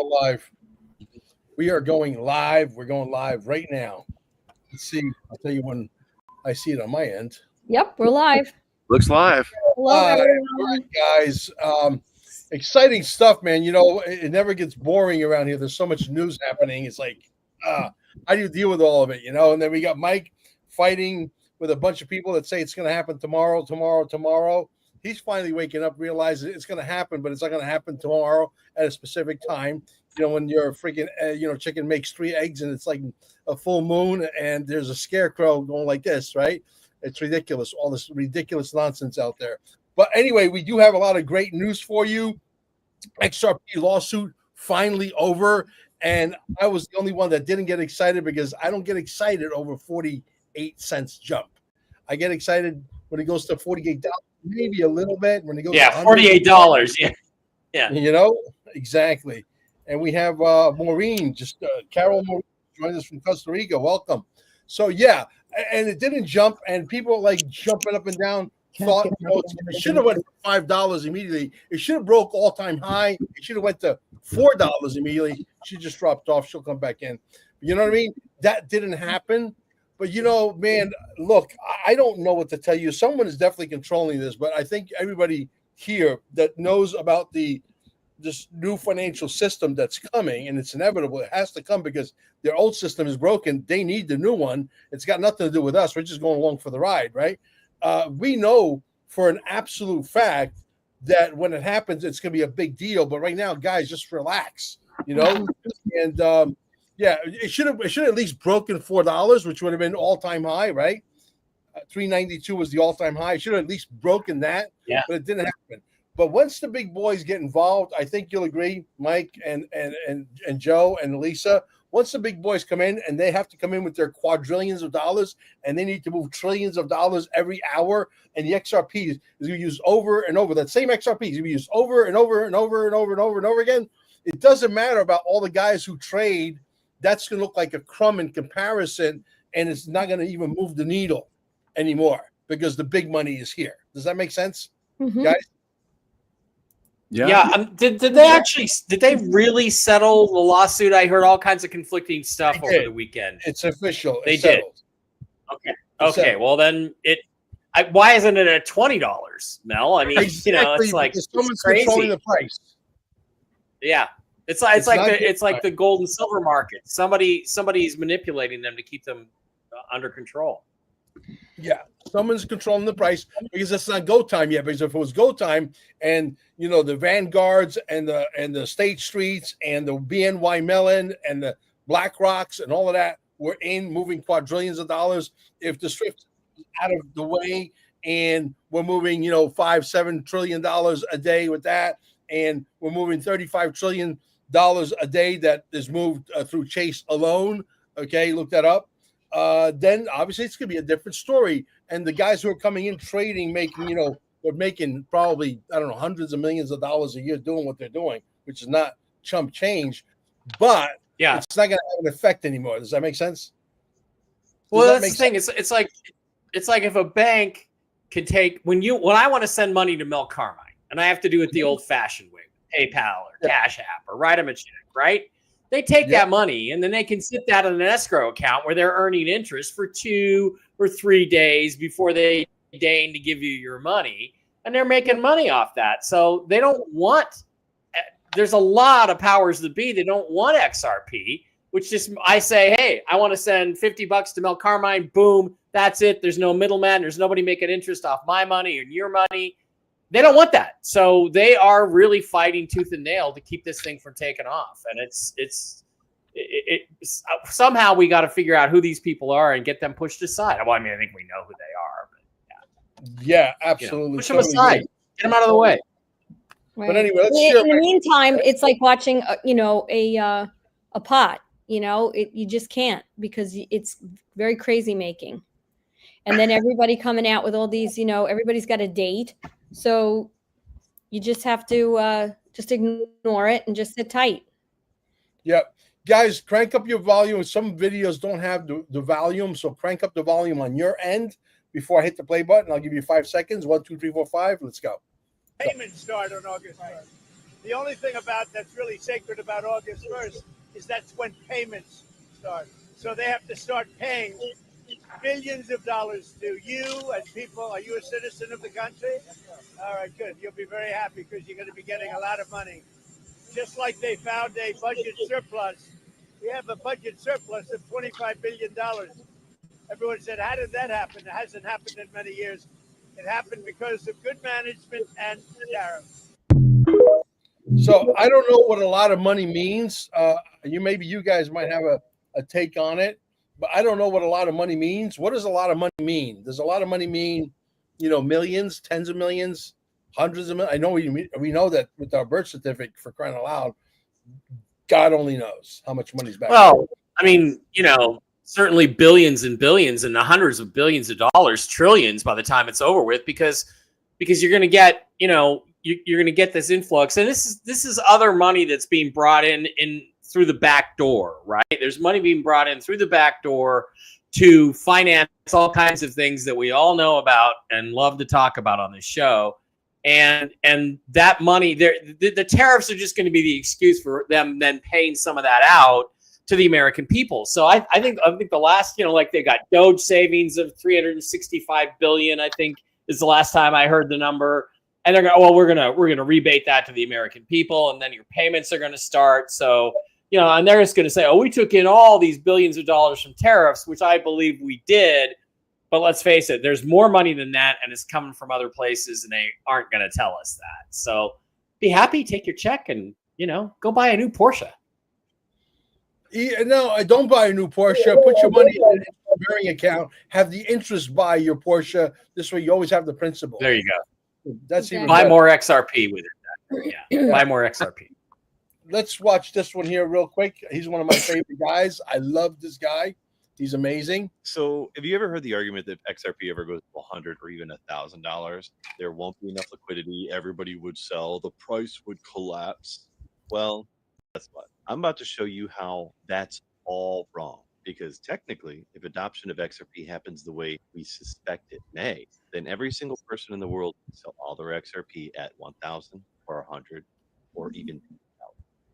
live. We are going live. We're going live right now. Let's see. I'll tell you when I see it on my end. Yep, we're live. Looks live. Hello, everyone. All right, guys. Exciting stuff, man. You know, it never gets boring around here. There's so much news happening. It's like, how do you deal with all of it? You know, and then we got Mike fighting with a bunch of people that say it's going to happen tomorrow. He's finally waking up, realizing it's going to happen, but it's not going to happen tomorrow at a specific time. You know, when your freaking, chicken makes 3 eggs and it's like a full moon and there's a scarecrow going like this, right? It's ridiculous. All this ridiculous nonsense out there. But anyway, we do have a lot of great news for you. XRP lawsuit finally over. And I was the only one that didn't get excited because I don't get excited over 48 cents jump. I get excited when it goes to $48, maybe a little bit. When it goes to $48. Yeah. You know, exactly. And we have Maureen, Carol Maureen joined us from Costa Rica. Welcome. So, yeah, and it didn't jump, and people like jumping up and down thought it should have went for $5 immediately. It should have broke all-time high. It should have went to $4 immediately. She just dropped off. She'll come back in. You know what I mean? That didn't happen. But, you know, man, look, I don't know what to tell you. Someone is definitely controlling this, but I think everybody here that knows about this new financial system that's coming, and it's inevitable. It has to come because their old system is broken. They need the new one. It's got nothing to do with us. We're just going along for the ride, right? We know for an absolute fact that when it happens, it's going to be a big deal. But right now, guys, just relax, you know? And it should have at least broken $4, which would have been all-time high, right? 392 was the all-time high. It should have at least broken that, but it didn't happen. But once the big boys get involved, I think you'll agree, Mike and Joe and Lisa, once the big boys come in, and they have to come in with their quadrillions of dollars, and they need to move trillions of dollars every hour, and the XRP is going to be used over and over. That same XRP is going to be used over and over and over and over and over and over again. It doesn't matter about all the guys who trade. That's going to look like a crumb in comparison, and it's not going to even move the needle anymore because the big money is here. Does that make sense, guys? Yeah. Did they really settle the lawsuit? I heard all kinds of conflicting stuff over the weekend. It's official. They did. Okay. Well, then why isn't it at $20, Mel? I mean, it's like someone's controlling the price. Yeah. It's like the gold and silver market. Somebody's manipulating them to keep them under control. Yeah, someone's controlling the price because it's not go time yet. Because if it was go time, and the Vanguards and the State Streets and the BNY Mellon and the Black Rocks and all of that were in moving quadrillions of dollars. If the SWIFT is out of the way and we're moving $5-7 trillion a day with that, and we're moving $35 trillion a day that is moved through Chase alone. Okay, look that up. Then obviously it's going to be a different story. And the guys who are coming in trading, they're making probably, I don't know, hundreds of millions of dollars a year doing what they're doing, which is not chump change, but it's not going to have an effect anymore. Does that make sense? Well, that's the thing. It's like if a bank can take, when I want to send money to Mel Carmine, and I have to do it the old fashioned way, PayPal or CashApp or write them a check, right? They take that money and then they can sit that in an escrow account where they're earning interest for 2 or 3 days before they deign to give you your money. And they're making money off that. So they don't want, there's a lot of powers that be. They don't want XRP, which just, I say, hey, I want to send $50 to Mel Carmine. Boom. That's it. There's no middleman. There's nobody making interest off my money or your money. They don't want that. So they are really fighting tooth and nail to keep this thing from taking off. And it's somehow we got to figure out who these people are and get them pushed aside. Well, I mean, I think we know who they are, but yeah, absolutely. Push them aside, get them out of the way. Right. But anyway, in the meantime, it's like watching, a pot, you just can't, because it's very crazy making. And then everybody coming out with all these, everybody's got a date. So you just have to just ignore it and just sit tight. Yep. Guys, crank up your volume. Some videos don't have the volume, so crank up the volume on your end before I hit the play button. I'll give you 5 seconds. 1, 2, 3, 4, 5. Let's go. Payment start on August 1st. The only thing about that's really sacred about August 1st is that's when payments start. So they have to start paying billions of dollars to you and people. Are you a citizen of the country? All right, good. You'll be very happy because you're going to be getting a lot of money. Just like they found a budget surplus. We have a budget surplus of $25 billion. Everyone said, how did that happen? It hasn't happened in many years. It happened because of good management and tariffs. So I don't know what a lot of money means. Maybe you guys might have a take on it, but I don't know what a lot of money means. What does a lot of money mean? Does a lot of money mean, millions, tens of millions, hundreds of millions? I know we know that with our birth certificate, for crying out loud, God only knows how much money's back. Well, I mean, certainly billions and billions and hundreds of billions of dollars, trillions by the time it's over with, because you're going to get, you're going to get this influx, and this is other money that's being brought in through the back door, right? There's money being brought in through the back door to finance all kinds of things that we all know about and love to talk about on this show. And that money, the tariffs are just going to be the excuse for them then paying some of that out to the American people. So I think the last, like they got Doge savings of $365 billion, I think is the last time I heard the number. And they're going, well, we're gonna rebate that to the American people, and then your payments are going to start. So and they're just going to say, oh, we took in all these billions of dollars from tariffs, which I believe we did. But let's face it, there's more money than that, and it's coming from other places, and they aren't going to tell us that. So be happy, take your check, and go buy a new Porsche. No, don't buy a new Porsche. Put your money in a Bearing account. Have the interest buy your Porsche. This way, you always have the principal. There you go. That's even buy better. more XRP with it. Yeah, buy more XRP. Let's watch this one here real quick. He's one of my favorite guys. I love this guy. He's amazing. So, have you ever heard the argument that if XRP ever goes to $100 or even $1,000, there won't be enough liquidity? Everybody would sell. The price would collapse. Well, guess what? I'm about to show you how that's all wrong. Because technically, if adoption of XRP happens the way we suspect it may, then every single person in the world can sell all their XRP at 1,000 or 100 or even 2,000.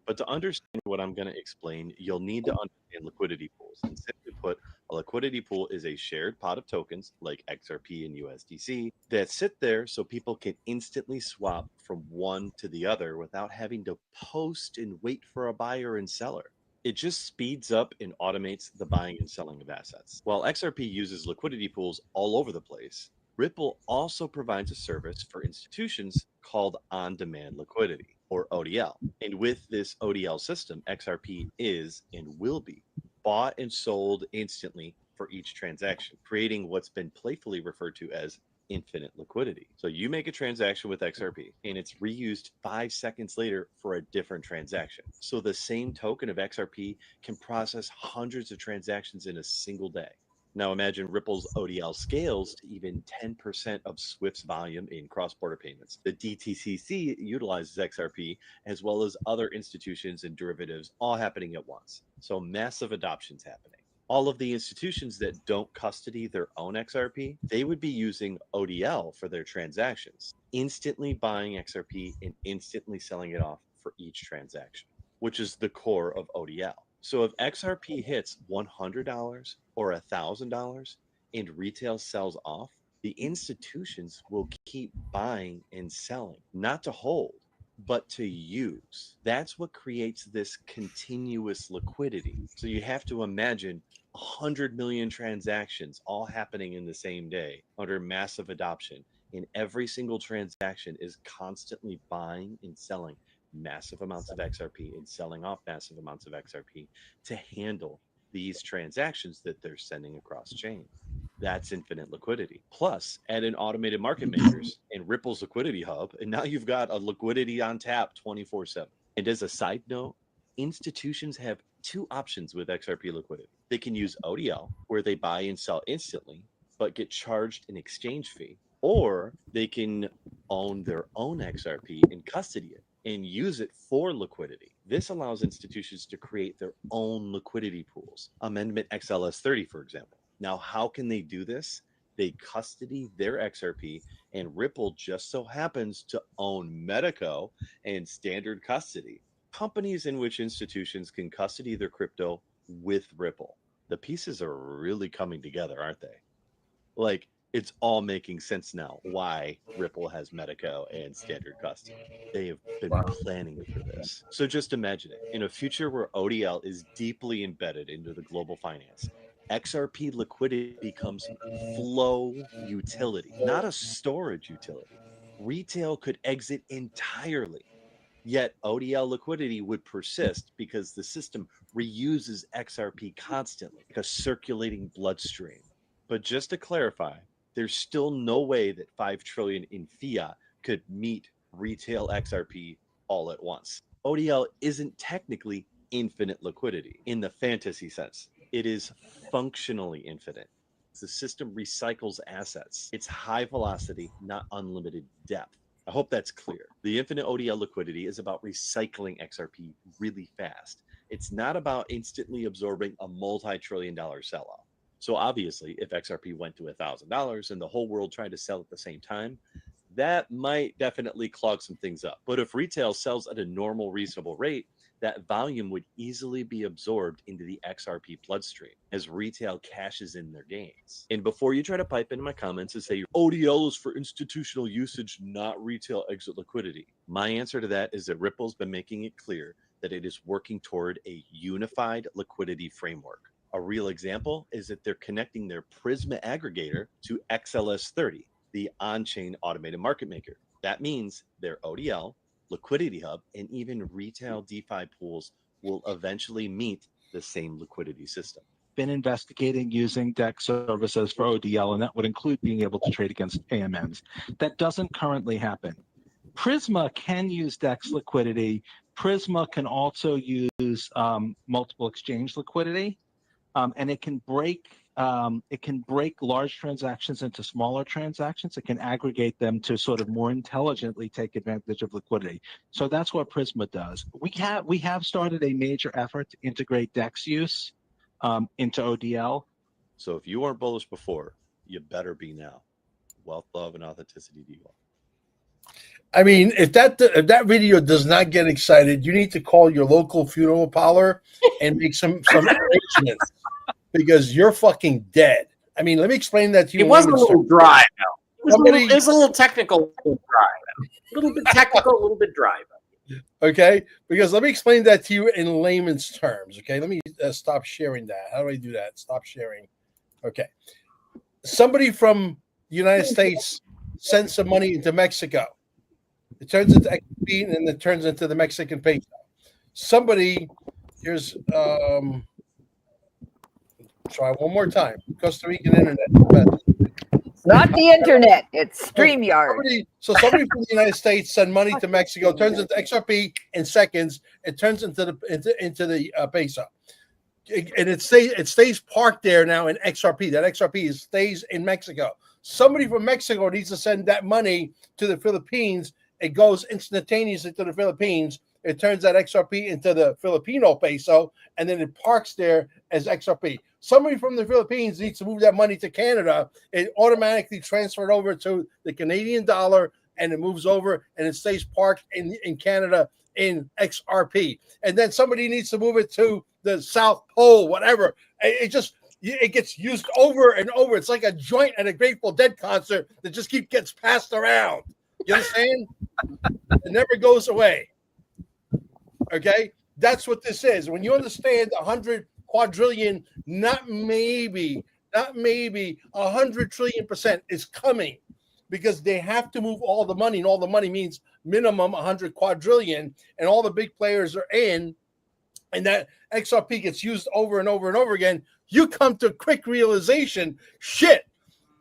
But to understand what I'm going to explain, you'll need to understand liquidity pools. And simply put, a liquidity pool is a shared pot of tokens like XRP and USDC that sit there so people can instantly swap from one to the other without having to post and wait for a buyer and seller. It just speeds up and automates the buying and selling of assets. While XRP uses liquidity pools all over the place, Ripple also provides a service for institutions called on-demand liquidity, or ODL. And with this ODL system, XRP is and will be bought and sold instantly for each transaction, creating what's been playfully referred to as infinite liquidity. So you make a transaction with XRP and it's reused 5 seconds later for a different transaction. So the same token of XRP can process hundreds of transactions in a single day. Now imagine Ripple's ODL scales to even 10% of Swift's volume in cross-border payments. The DTCC utilizes XRP as well as other institutions and derivatives all happening at once. So massive adoption's happening. All of the institutions that don't custody their own XRP, they would be using ODL for their transactions, instantly buying XRP and instantly selling it off for each transaction, which is the core of ODL. So if XRP hits $100 or $1,000 and retail sells off, the institutions will keep buying and selling, not to hold, but to use. That's what creates this continuous liquidity. So you have to imagine 100 million transactions all happening in the same day under massive adoption. And every single transaction is constantly buying and selling massive amounts of XRP and selling off massive amounts of XRP to handle these transactions that they're sending across chain. That's infinite liquidity. Plus, add in automated market makers and Ripple's liquidity hub, and now you've got a liquidity on tap 24/7. And as a side note, institutions have two options with XRP liquidity. They can use ODL, where they buy and sell instantly, but get charged an exchange fee, or they can own their own XRP and custody it and use it for liquidity. This allows institutions to create their own liquidity pools. Amendment XLS30, for example. Now, how can they do this? They custody their XRP, and Ripple just so happens to own Medico and standard custody, companies in which institutions can custody their crypto with Ripple. The pieces are really coming together, aren't they? Like, it's all making sense now why Ripple has Medico and standard custody. They have been planning for this. So just imagine it. In a future where ODL is deeply embedded into the global finance, XRP liquidity becomes flow utility, not a storage utility. Retail could exit entirely. Yet ODL liquidity would persist because the system reuses XRP constantly, like a circulating bloodstream. But just to clarify, there's still no way that 5 trillion in fiat could meet retail XRP all at once. ODL isn't technically infinite liquidity in the fantasy sense. It is functionally infinite. The system recycles assets. It's high velocity, not unlimited depth. I hope that's clear. The infinite ODL liquidity is about recycling XRP really fast. It's not about instantly absorbing a multi-trillion-dollar sell-off. So obviously, if XRP went to $1,000 and the whole world tried to sell at the same time, that might definitely clog some things up. But if retail sells at a normal, reasonable rate, that volume would easily be absorbed into the XRP bloodstream as retail cashes in their gains. And before you try to pipe into my comments and say ODL is for institutional usage, not retail exit liquidity, my answer to that is that Ripple's been making it clear that it is working toward a unified liquidity framework. A real example is that they're connecting their Prisma aggregator to XLS30, the on-chain automated market maker. That means their ODL, liquidity hub, and even retail DeFi pools will eventually meet the same liquidity system. Been investigating using DEX services for ODL, and that would include being able to trade against AMMs. That doesn't currently happen. Prisma can use DEX liquidity. Prisma can also use multiple exchange liquidity, and it can break large transactions into smaller transactions. It can aggregate them to sort of more intelligently take advantage of liquidity. So that's what Prisma does. We have started a major effort to integrate DEX use into ODL. So if you weren't bullish before, you better be now. Wealth, love, and authenticity to you all. I mean, if that video does not get excited, you need to call your local funeral parlor and make some arrangements because you're fucking dead. I mean, let me explain that to you. It was a little dry, though. It was a little technical, dry. A little bit technical, a little bit dry. Okay, because let me explain that to you in layman's terms. Okay, let me stop sharing that. How do I do that? Stop sharing. Okay, somebody from the United States sends some money into Mexico. It turns into XP and then it turns into the Mexican peso. Somebody, here's try one more time. Costa Rican internet. Not the internet, it's StreamYard. Somebody from the United States send money to Mexico, turns into XRP in seconds. It turns into the peso, and it stays parked there now in XRP. That XRP stays in Mexico. Somebody from Mexico needs to send that money to the Philippines. It goes instantaneously to the Philippines. It turns that XRP into the Filipino peso, and then it parks there as XRP. Somebody from the Philippines needs to move that money to Canada. It automatically transferred over to the Canadian dollar, and it moves over, and it stays parked in Canada in XRP. And then somebody needs to move it to the South Pole, whatever. It gets used over and over. It's like a joint at a Grateful Dead concert that just gets passed around. You understand? It never goes away. Okay? That's what this is. When you understand 100 quadrillion, not maybe 100 trillion% is coming because they have to move all the money, and all the money means minimum 100 quadrillion, and all the big players are in, and that XRP gets used over and over and over again. You come to quick realization, shit,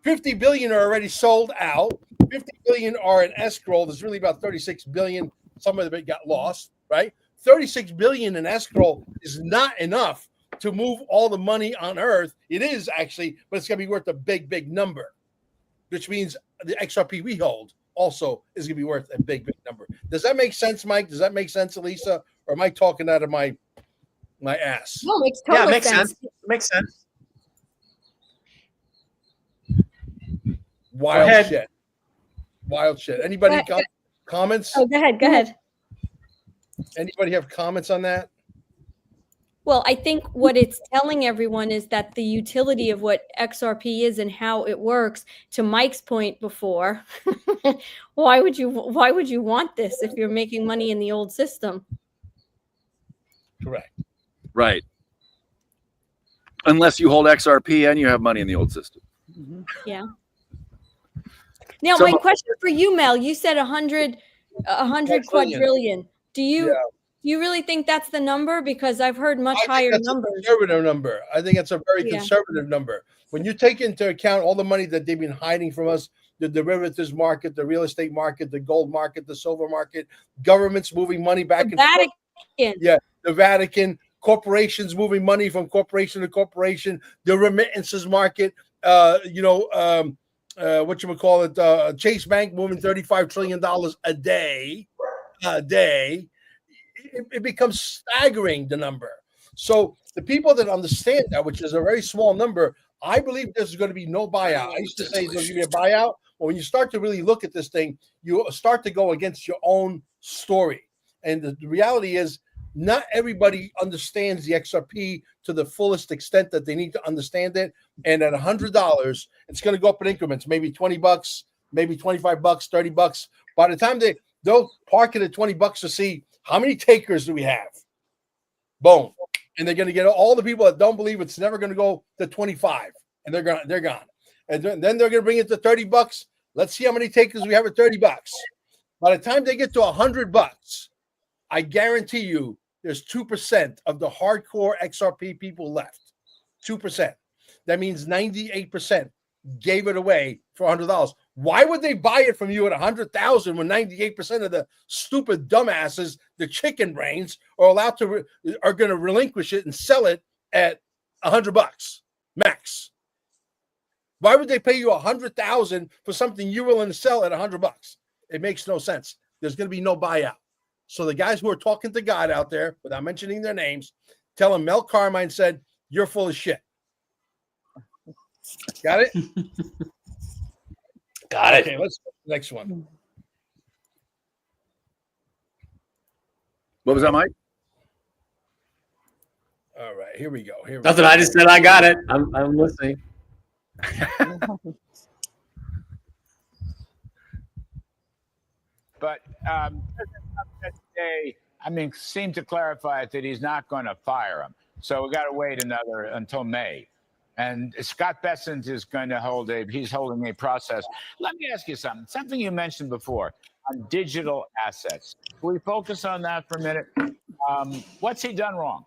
50 billion are already sold out. 50 billion are in escrow. There's really about 36 billion. Some of it got lost, right? 36 billion in escrow is not enough to move all the money on Earth. It is actually, but it's going to be worth a big, big number, which means the XRP we hold also is going to be worth a big, big number. Does that make sense, Mike? Does that make sense, Elisa? Or am I talking out of my ass? No, it makes total makes sense. Makes sense. Wild shit. Wild shit. Anybody comments? Oh, go ahead. Anybody have comments on that? Well, I think what it's telling everyone is that the utility of what XRP is and how it works, to Mike's point before, why would you want this if you're making money in the old system? Correct. Right. Unless you hold XRP and you have money in the old system. Yeah. Now, my question for you, Mel, you said 100 quadrillion. Do you really think that's the number? Because I've heard much higher numbers. A conservative number. I think it's a very conservative number. When you take into account all the money that they've been hiding from us, the derivatives market, the real estate market, the gold market, the silver market, governments moving money back and forth. Yeah, the Vatican, corporations moving money from corporation to corporation, the remittances market, Chase Bank moving $35 trillion a day. It becomes staggering, the number. So the people that understand that, which is a very small number, I believe there's going to be no buyout. I used to say there's going to be a buyout. But when you start to really look at this thing, you start to go against your own story. And the reality is, not everybody understands the XRP to the fullest extent that they need to understand it. And at $100, it's going to go up in increments, maybe $20, maybe $25, $30. By the time they'll park it at $20 to see how many takers do we have. Boom. And they're going to get all the people that don't believe it's never going to go to 25, and they're gone. And then they're going to bring it to $30. Let's see how many takers we have at $30. By the time they get to $100, I guarantee you there's 2% of the hardcore XRP people left. 2%. That means 98% gave it away for $100. Why would they buy it from you at $100,000 when 98% of the stupid dumbasses, the chicken brains, are going to relinquish it and sell it at $100 max? Why would they pay you $100,000 for something you're willing to sell at $100? It makes no sense. There's going to be no buyout. So the guys who are talking to God out there, without mentioning their names, tell them Mel Carmine said, "You're full of shit." Got it? Got it. Okay, let's go to the next one. What was that, Mike? All right, here we go. Nothing. I just said I got it. I'm listening. But today, seemed to clarify that he's not going to fire him. So we got to wait until May. And Scott Bessent is going to he's holding a process. Let me ask you something you mentioned before on digital assets. Can we focus on that for a minute? What's he done wrong?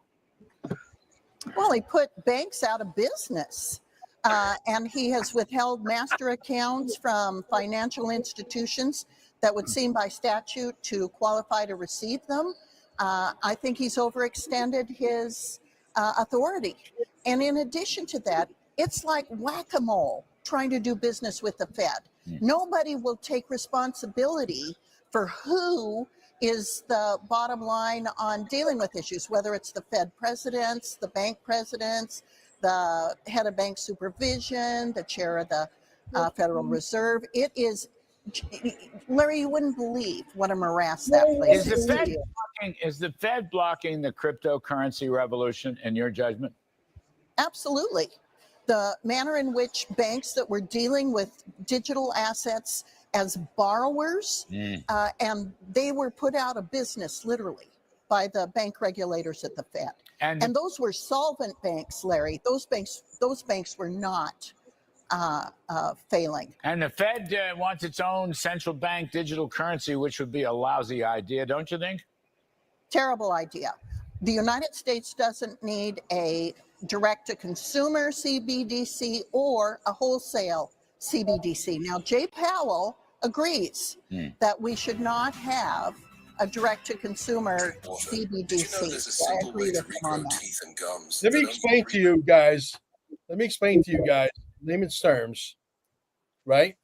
Well, he put banks out of business. And he has withheld master accounts from financial institutions that would seem by statute to qualify to receive them. I think he's overextended his authority. And in addition to that, it's like whack-a-mole trying to do business with the Fed. Nobody will take responsibility for who is the bottom line on dealing with issues, whether it's the Fed presidents, the bank presidents, the head of bank supervision, the chair of the Federal Reserve. It is, Larry, you wouldn't believe what a morass that place is. Is the Fed blocking the cryptocurrency revolution, in your judgment? Absolutely. The manner in which banks that were dealing with digital assets as borrowers, and they were put out of business, literally, by the bank regulators at the Fed. And those were solvent banks, Larry. Those banks were not failing. And the Fed wants its own central bank digital currency, which would be a lousy idea, don't you think? Terrible idea. The United States doesn't need a direct-to-consumer CBDC or a wholesale CBDC. Now, Jay Powell agrees that we should not have a direct-to-consumer CBDC. I agree with him on that. Let me explain to you guys, layman's terms, right?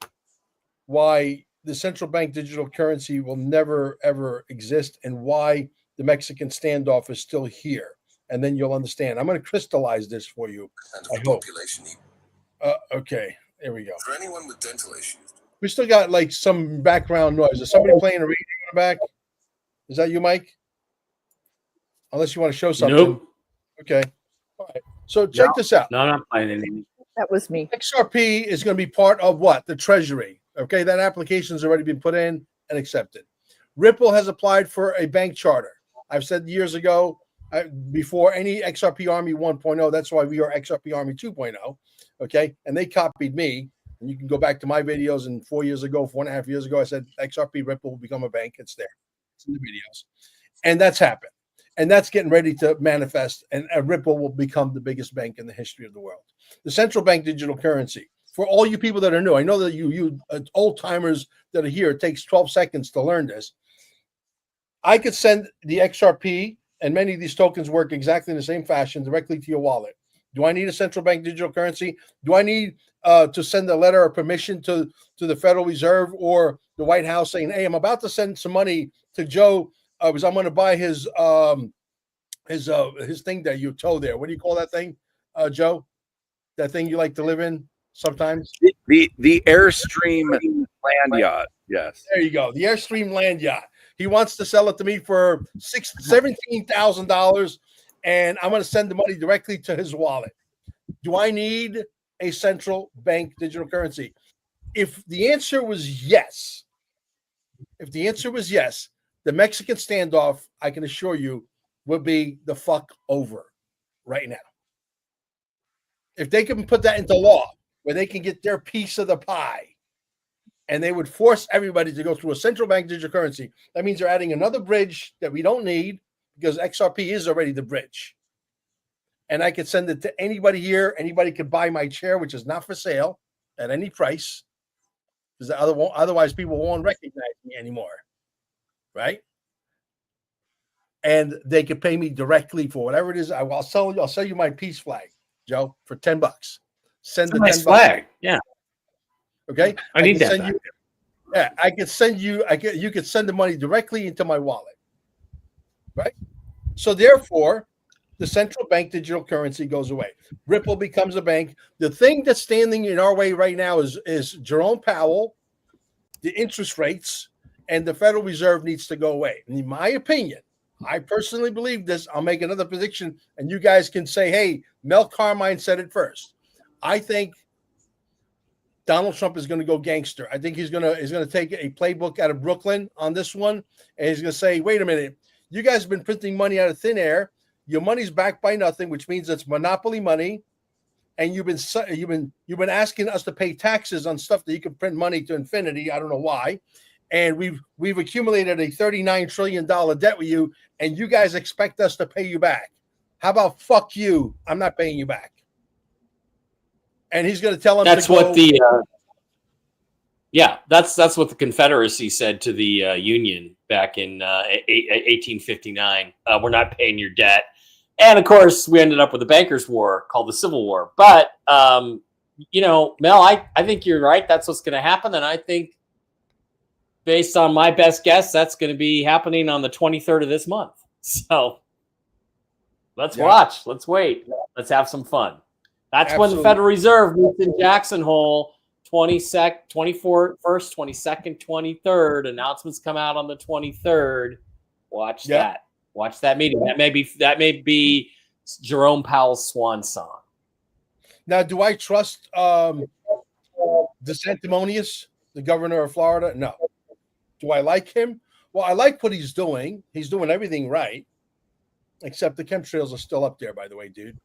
Why the central bank digital currency will never, ever exist, and why the Mexican standoff is still here. And then you'll understand. I'm going to crystallize this for you. I hope. Okay. There we go. For anyone with dental issues. We still got like some background noise. Is somebody playing a radio in the back? Is that you, Mike? Unless you want to show something. Nope. Okay. All right. So check this out. No, I'm not playing anything. That was me. XRP is going to be part of what? The Treasury. Okay. That application has already been put in and accepted. Ripple has applied for a bank charter. I've said years ago, before any XRP Army 1.0, that's why we are XRP Army 2.0. Okay. And they copied me. And you can go back to my videos. And 4.5 years ago, I said XRP Ripple will become a bank. It's there. It's in the videos. And that's happened. And that's getting ready to manifest. And Ripple will become the biggest bank in the history of the world. The central bank digital currency. For all you people that are new, I know that you old timers that are here, it takes 12 seconds to learn this. I could send the XRP, and many of these tokens work exactly in the same fashion, directly to your wallet. Do I need a central bank digital currency? Do I need to send a letter of permission to the Federal Reserve or the White House saying, hey, I'm about to send some money to Joe because I'm going to buy his thing that you tow there. What do you call that thing, Joe? That thing you like to live in sometimes? The Airstream land yacht. Yes. There you go. The Airstream land yacht. He wants to sell it to me for $17,000, and I'm going to send the money directly to his wallet. Do I need a central bank digital currency? If the answer was yes, the Mexican standoff, I can assure you, would be the fuck over right now. If they can put that into law, where they can get their piece of the pie, and they would force everybody to go through a central bank digital currency, that means they're adding another bridge that we don't need because XRP is already the bridge. And I could send it to anybody here. Anybody could buy my chair, which is not for sale at any price, because otherwise people won't recognize me anymore, right? And they could pay me directly for whatever it is. I'll sell you my peace flag, Joe, for $10. Send the nice $10. Flag. Yeah. Okay. I need that. I could send you. You could send the money directly into my wallet, right? So therefore, the central bank digital currency goes away. Ripple becomes a bank. The thing that's standing in our way right now is Jerome Powell, the interest rates, and the Federal Reserve needs to go away. In my opinion, I personally believe this. I'll make another prediction, and you guys can say, "Hey, Mel Carmine said it first." I think Donald Trump is going to go gangster. I think he's going to take a playbook out of Brooklyn on this one, and he's going to say, "Wait a minute, you guys have been printing money out of thin air. Your money's backed by nothing, which means it's monopoly money, and you've been asking us to pay taxes on stuff that you can print money to infinity. I don't know why, and we've accumulated a $39 trillion debt with you, and you guys expect us to pay you back. How about fuck you? I'm not paying you back." And he's going to tell him that's to what go, the that's what the Confederacy said to the Union back in 1859. We're not paying your debt, and of course we ended up with a bankers' war called the Civil War. But Mel, I think you're right. That's what's going to happen, and I think, based on my best guess, that's going to be happening on the 23rd of this month. So let's watch. Let's wait. Let's have some fun. That's when the Federal Reserve meets in Jackson Hole, 24th, 22nd, 23rd. Announcements come out on the 23rd. Watch that. Watch that meeting. That may be Jerome Powell's swan song. Now, do I trust DeSantimonious, the governor of Florida? No. Do I like him? Well, I like what he's doing. He's doing everything right, except the chemtrails are still up there, by the way, dude.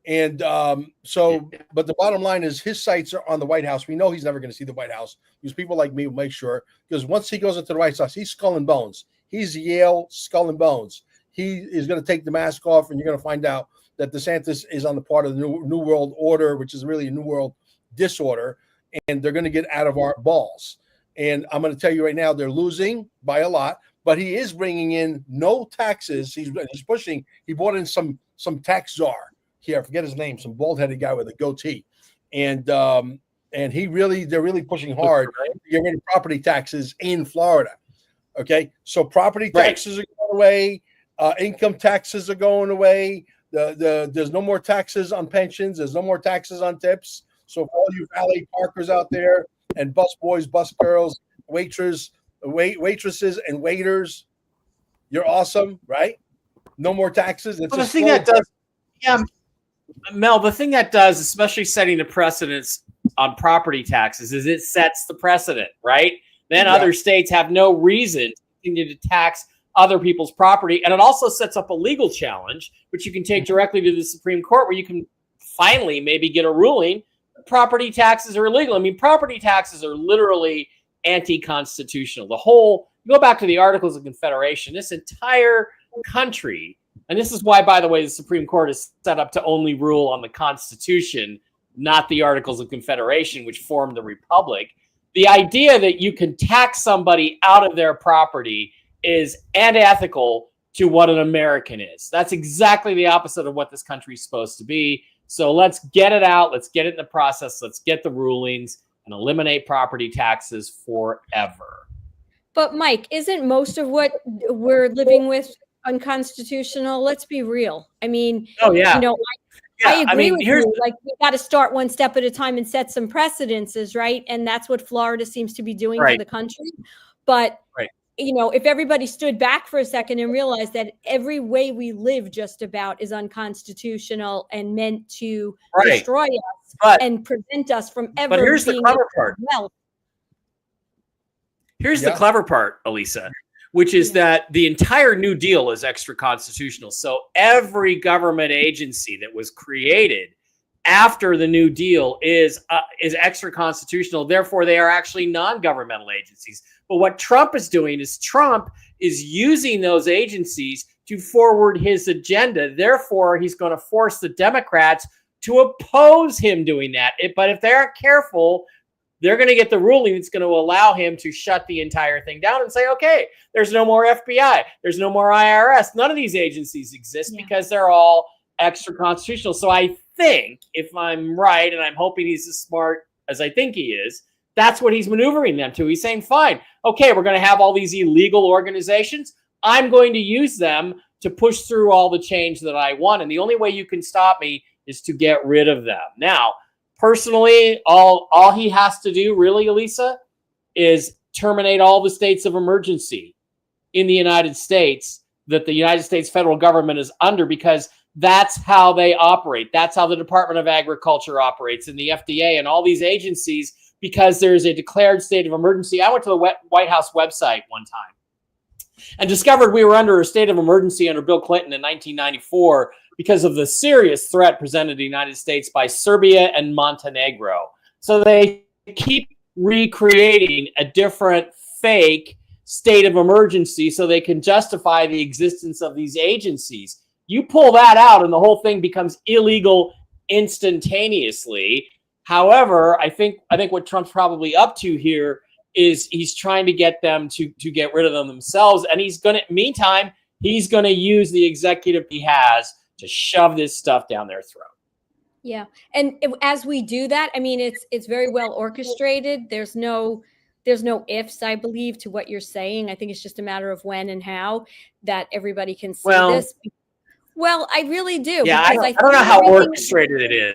And but the bottom line is his sights are on the White House. We know he's never going to see the White House because people like me will make sure, because once he goes into the White House, he's skull and bones. He's Yale skull and bones. He is going to take the mask off, and you're going to find out that DeSantis is on the part of the new world order, which is really a new world disorder, and they're going to get out of our balls. And I'm going to tell you right now, they're losing by a lot, but he is bringing in no taxes. He's pushing. He brought in some tax czar. Here, I forget his name, some bald-headed guy with a goatee, and they're really pushing hard to get rid of property taxes in Florida. Okay, so property taxes are going away, income taxes are going away. There's no more taxes on pensions. There's no more taxes on tips. So for all you valet parkers out there and bus boys, bus girls, waitresses and waiters, you're awesome, right? No more taxes. It's well, the thing that does, Mel, the thing that does, especially setting the precedence on property taxes, is it sets the precedent, right? Then other states have no reason to continue to tax other people's property. And it also sets up a legal challenge, which you can take directly to the Supreme Court, where you can finally maybe get a ruling that property taxes are illegal. I mean, property taxes are literally anti-constitutional. Go back to the Articles of Confederation, this entire country, and this is why, by the way, the Supreme Court is set up to only rule on the Constitution, not the Articles of Confederation, which formed the Republic. The idea that you can tax somebody out of their property is unethical to what an American is. That's exactly the opposite of what this country is supposed to be. So let's get it out. Let's get it in the process. Let's get the rulings and eliminate property taxes forever. But Mike, isn't most of what we're living with unconstitutional? Let's be real. I mean, I agree with you. Like, we got to start one step at a time and set some precedences, right? And that's what Florida seems to be doing for the country. But if everybody stood back for a second and realized that every way we live just about is unconstitutional and meant to destroy us and prevent us from ever but here's being the clever part. Wealth. Here's the clever part, Elisa, which is that the entire New Deal is extra constitutional. So every government agency that was created after the New Deal is extra constitutional. Therefore, they are actually non-governmental agencies. But what Trump is doing is Trump is using those agencies to forward his agenda. Therefore, he's going to force the Democrats to oppose him doing that. But if they aren't careful, they're going to get the ruling that's going to allow him to shut the entire thing down and say, okay, there's no more FBI. There's no more IRS. None of these agencies exist because they're all extra constitutional. So I think, if I'm right, and I'm hoping he's as smart as I think he is, that's what he's maneuvering them to. He's saying, fine, okay, we're going to have all these illegal organizations. I'm going to use them to push through all the change that I want. And the only way you can stop me is to get rid of them. Now, personally, all he has to do, really, Elisa, is terminate all the states of emergency in the United States that the United States federal government is under, because that's how they operate. That's how the Department of Agriculture operates, and the FDA and all these agencies, because there's a declared state of emergency. I went to the White House website one time and discovered we were under a state of emergency under Bill Clinton in 1994 because of the serious threat presented to the United States by Serbia and Montenegro. So they keep recreating a different fake state of emergency so they can justify the existence of these agencies. You pull that out and the whole thing becomes illegal instantaneously. However, I think what Trump's probably up to here is he's trying to get them to get rid of them themselves. And he's going to use the executive he has to shove this stuff down their throat. Yeah. And as we do that, I mean, it's very well orchestrated. There's no ifs, I believe, to what you're saying. I think it's just a matter of when and how that everybody can see this. Well, I really do. Yeah, I don't know how orchestrated it is.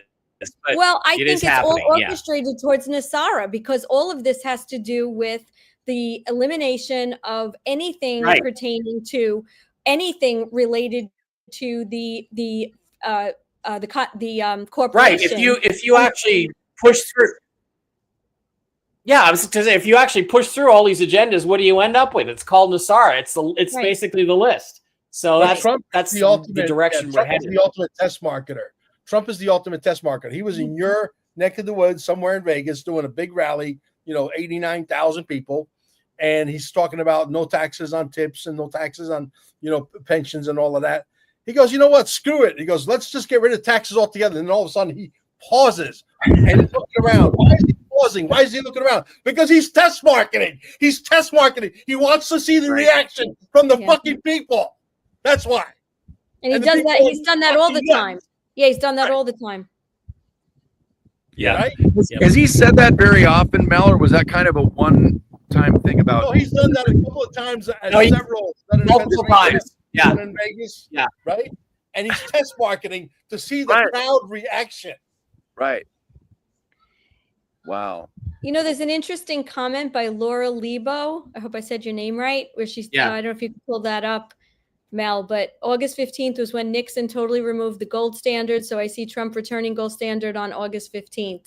Well, I think it's all orchestrated towards NESARA, because all of this has to do with the elimination of anything pertaining to anything related to the corporation. Right. If you actually push through. Yeah, I was going to say, if you actually push through all these agendas, what do you end up with? It's called NESARA. It's basically the list. So that's the ultimate direction we're headed. The ultimate test marketer. Trump is the ultimate test marketer. He was in your neck of the woods somewhere in Vegas doing a big rally, 89,000 people. And he's talking about no taxes on tips and no taxes on, pensions and all of that. He goes, you know what? Screw it. He goes, let's just get rid of taxes altogether. And then all of a sudden he pauses and he's looking around. Why is he pausing? Why is he looking around? Because he's test marketing. He's test marketing. He wants to see the reaction from the fucking people. That's why. And he does that. He's done that all the time. Yeah, he's done that all the time. Yeah. Right? Has he said that very often, Mel, or was that kind of a one-time thing about? No, he's done that a couple of times. Multiple times. Yeah. In Vegas. Yeah. Right? And he's test marketing to see the crowd reaction. Right. Wow. You know, there's an interesting comment by Laura Lebo. I hope I said your name right. Where she's, Yeah. I don't know if you can pull that up, Mel, but August 15th was when Nixon totally removed the gold standard. So I see Trump returning gold standard on August 15th.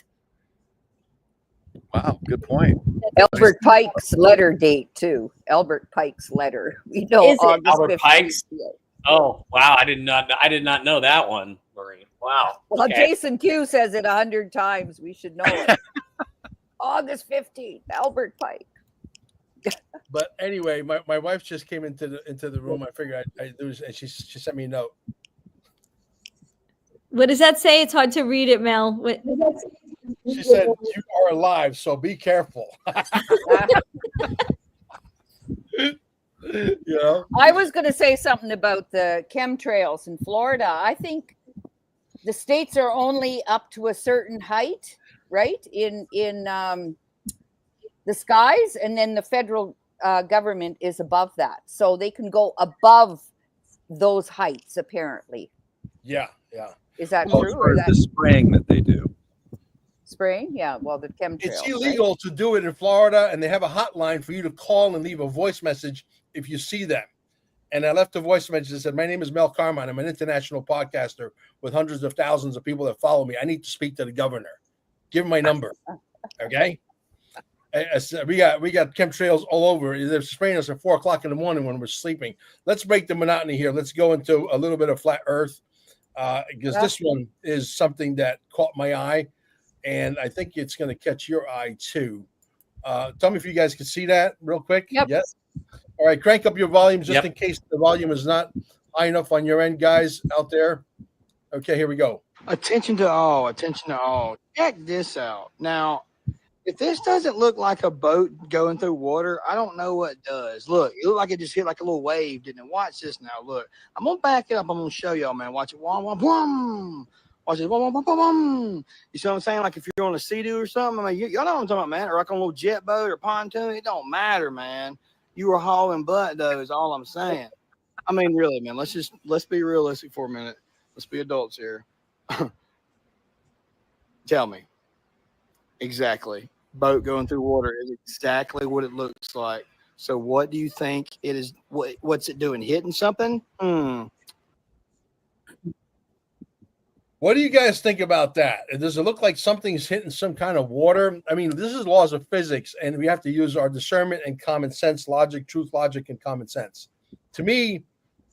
Wow. Good point. Albert Pike's letter date too. Albert Pike's letter. We know Is it August Albert 15th. Pike's? Oh, wow. I did not know that one, Marie. Wow. Well, Okay. Jason Q says it 100 times. We should know it. August 15th, Albert Pike. But anyway, my wife just came into the room. I figured I do, and she sent me a note. What does that say? It's hard to read it, Mel. What? She said, "You are alive, so be careful." You know, I was going to say something about the chemtrails in Florida. I think the states are only up to a certain height, right? In the skies, and then the federal government is above that, so they can go above those heights. Apparently, yeah. is that Well, true? as far Or as that the spraying that they do. spraying? Yeah. Well, the chemtrails. It's illegal to do it in Florida, and they have a hotline for you to call and leave a voice message if you see them. And I left a voice message that said, "My name is Mel Carmine. I'm an international podcaster with hundreds of thousands of people that follow me. I need to speak to the governor. Give him my number." Okay. We got chemtrails all over. They're spraying us at 4:00 in the morning when we're sleeping. Let's break the monotony here. Let's go into a little bit of flat Earth, because this one is something that caught my eye, and I think it's going to catch your eye too. Tell me if you guys can see that real quick. Yep. Yes. All right, crank up your volume just Yep. in case the volume is not high enough on your end, guys out there. Okay, here we go. Attention to all. Check this out. Now, if this doesn't look like a boat going through water, I don't know what does. Look, it looked like it just hit like a little wave, didn't it? Watch this now. Look, I'm going to back it up. I'm going to show y'all, man. Watch it. Wom, wom, wom. Watch it. Wom, wom, wom, wom, wom. You see what I'm saying? Like if you're on a Sea-Doo or something, I mean, y'all know what I'm talking about, man. Or like on a little jet boat or pontoon. It don't matter, man. You were hauling butt, though, is all I'm saying. I mean, really, man. Let's be realistic for a minute. Let's be adults here. Tell me. Exactly. Boat going through water is exactly what it looks like. So what do you think it is? What's it doing? Hitting something? What do you guys think about that? Does it look like something's hitting some kind of water? I mean, this is laws of physics, and we have to use our discernment and common sense, logic, truth, logic, and common sense. To me,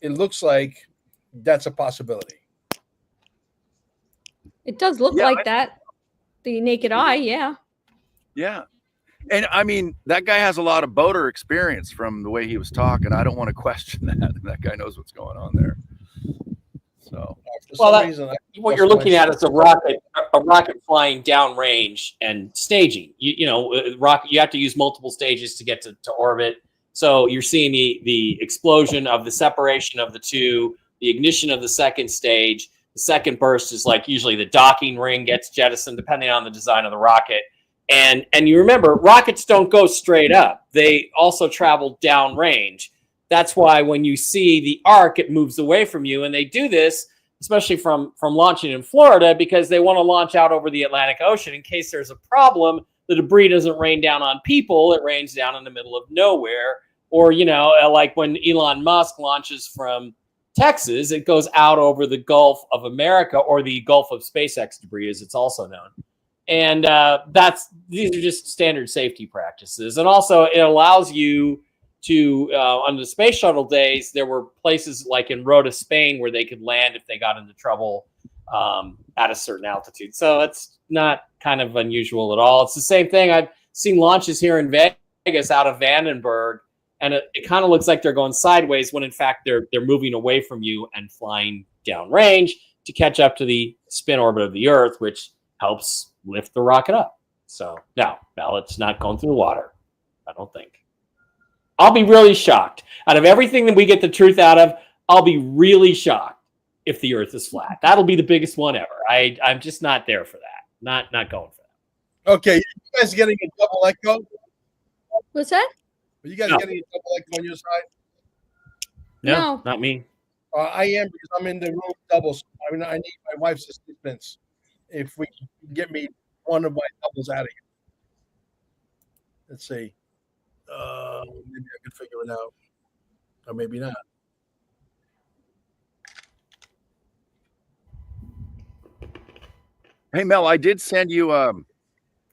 it looks like that's a possibility. It does look like that. The naked eye, yeah. Yeah. And I mean, that guy has a lot of boater experience from the way he was talking. I don't want to question that. That guy knows what's going on there. So, what you're looking at is a rocket flying downrange and staging. You have to use multiple stages to get to orbit. So you're seeing the explosion of the separation of the two, the ignition of the second stage. The second burst is like usually the docking ring gets jettisoned depending on the design of the rocket. And you remember, rockets don't go straight up. They also travel downrange. That's why when you see the arc, it moves away from you. And they do this, especially from launching in Florida, because they want to launch out over the Atlantic Ocean in case there's a problem. The debris doesn't rain down on people. It rains down in the middle of nowhere. Or, like when Elon Musk launches from Texas, it goes out over the Gulf of America, or the Gulf of SpaceX debris, as it's also known. And these are just standard safety practices. And also it allows you to, on the space shuttle days, there were places like in Rota, Spain, where they could land if they got into trouble at a certain altitude. So it's not kind of unusual at all. It's the same thing. I've seen launches here in Vegas out of Vandenberg, and it kind of looks like they're going sideways when in fact they're moving away from you and flying downrange to catch up to the spin orbit of the Earth, which helps lift the rocket up. So now it's not going through the water, I don't think. I'll be really shocked. Out of everything that we get the truth out of, I'll be really shocked if the Earth is flat. That'll be the biggest one ever. I'm just not there for that. Not going for that. Okay, you guys getting a double echo? What's that? Are you guys getting a double echo on your side? No, not me. I am, because I'm in the room doubles. I mean, I need my wife's assistance if we can get me one of my doubles out of here. Let's see. Maybe I can figure it out, or maybe not. Hey Mel, I did send you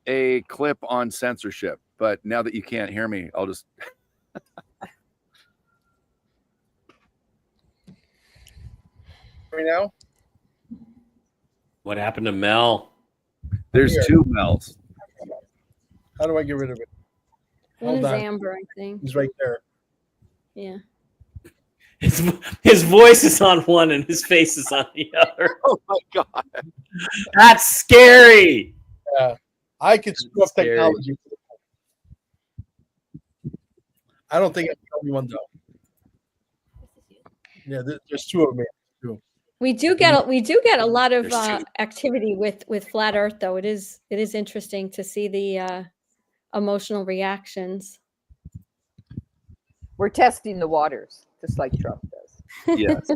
a clip on censorship, but now that you can't hear me, I'll just. Right now. What happened to Mel? There's Here. 2 Mels. How do I get rid of it? One Hold is on. Amber, I think. He's right there. Yeah. His voice is on one and his face is on the other. Oh my god, that's scary. Yeah, I could screw up Scary. technology. I don't think I'm the only one though. Yeah, there's 2 of me. We do get a lot of There's 2. activity with flat Earth, though. It is interesting to see the emotional reactions. We're testing the waters, just like Trump does. yes.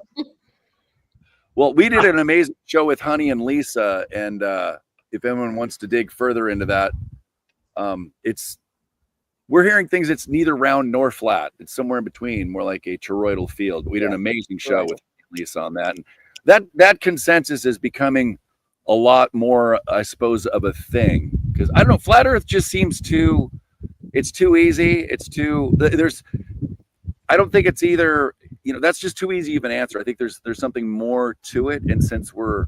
Well, we did an amazing show with Honey and Lisa, and if anyone wants to dig further into that, we're hearing things that's neither round nor flat. It's somewhere in between, more like a toroidal field. We did an amazing show with Lisa on that, and that consensus is becoming a lot more, I suppose, of a thing, because I don't know, flat Earth just seems too easy. It's too I don't think it's either, that's just too easy of an answer. I think there's something more to it, and since we're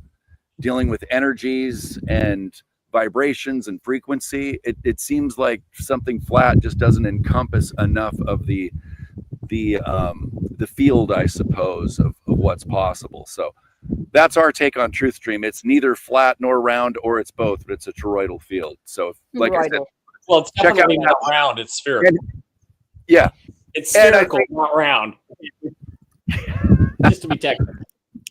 dealing with energies and vibrations and frequency, it seems like something flat just doesn't encompass enough of the field, I suppose, of what's possible. So that's our take on Truth Stream. It's neither flat nor round, or it's both, but it's a toroidal field. So like I said, well, it's check definitely out not round, it's spherical. Yeah, it's spherical, not round. Just to be technical.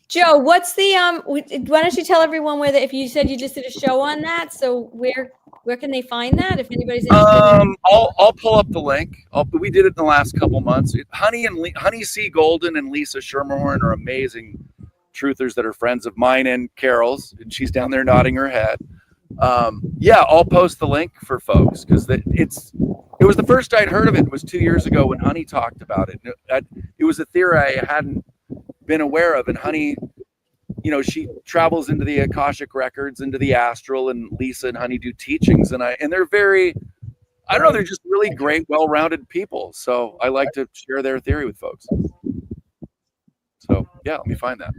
Joe, what's the why don't you tell everyone if you said you just did a show on that, so where can they find that if anybody's interested? I'll pull up the link. We did it in the last couple months. Honey C. Golden and Lisa Schermerhorn are amazing truthers that are friends of mine and Carol's, and she's down there nodding her head. I'll post the link for folks, because it was the first I'd heard of it. It was 2 years ago when Honey talked about it. It was a theory I hadn't been aware of, and Honey, she travels into the Akashic records, into the astral, and Lisa and Honey do teachings, and they're very, I don't know, they're just really great, well-rounded people. So I like to share their theory with folks. So let me find that.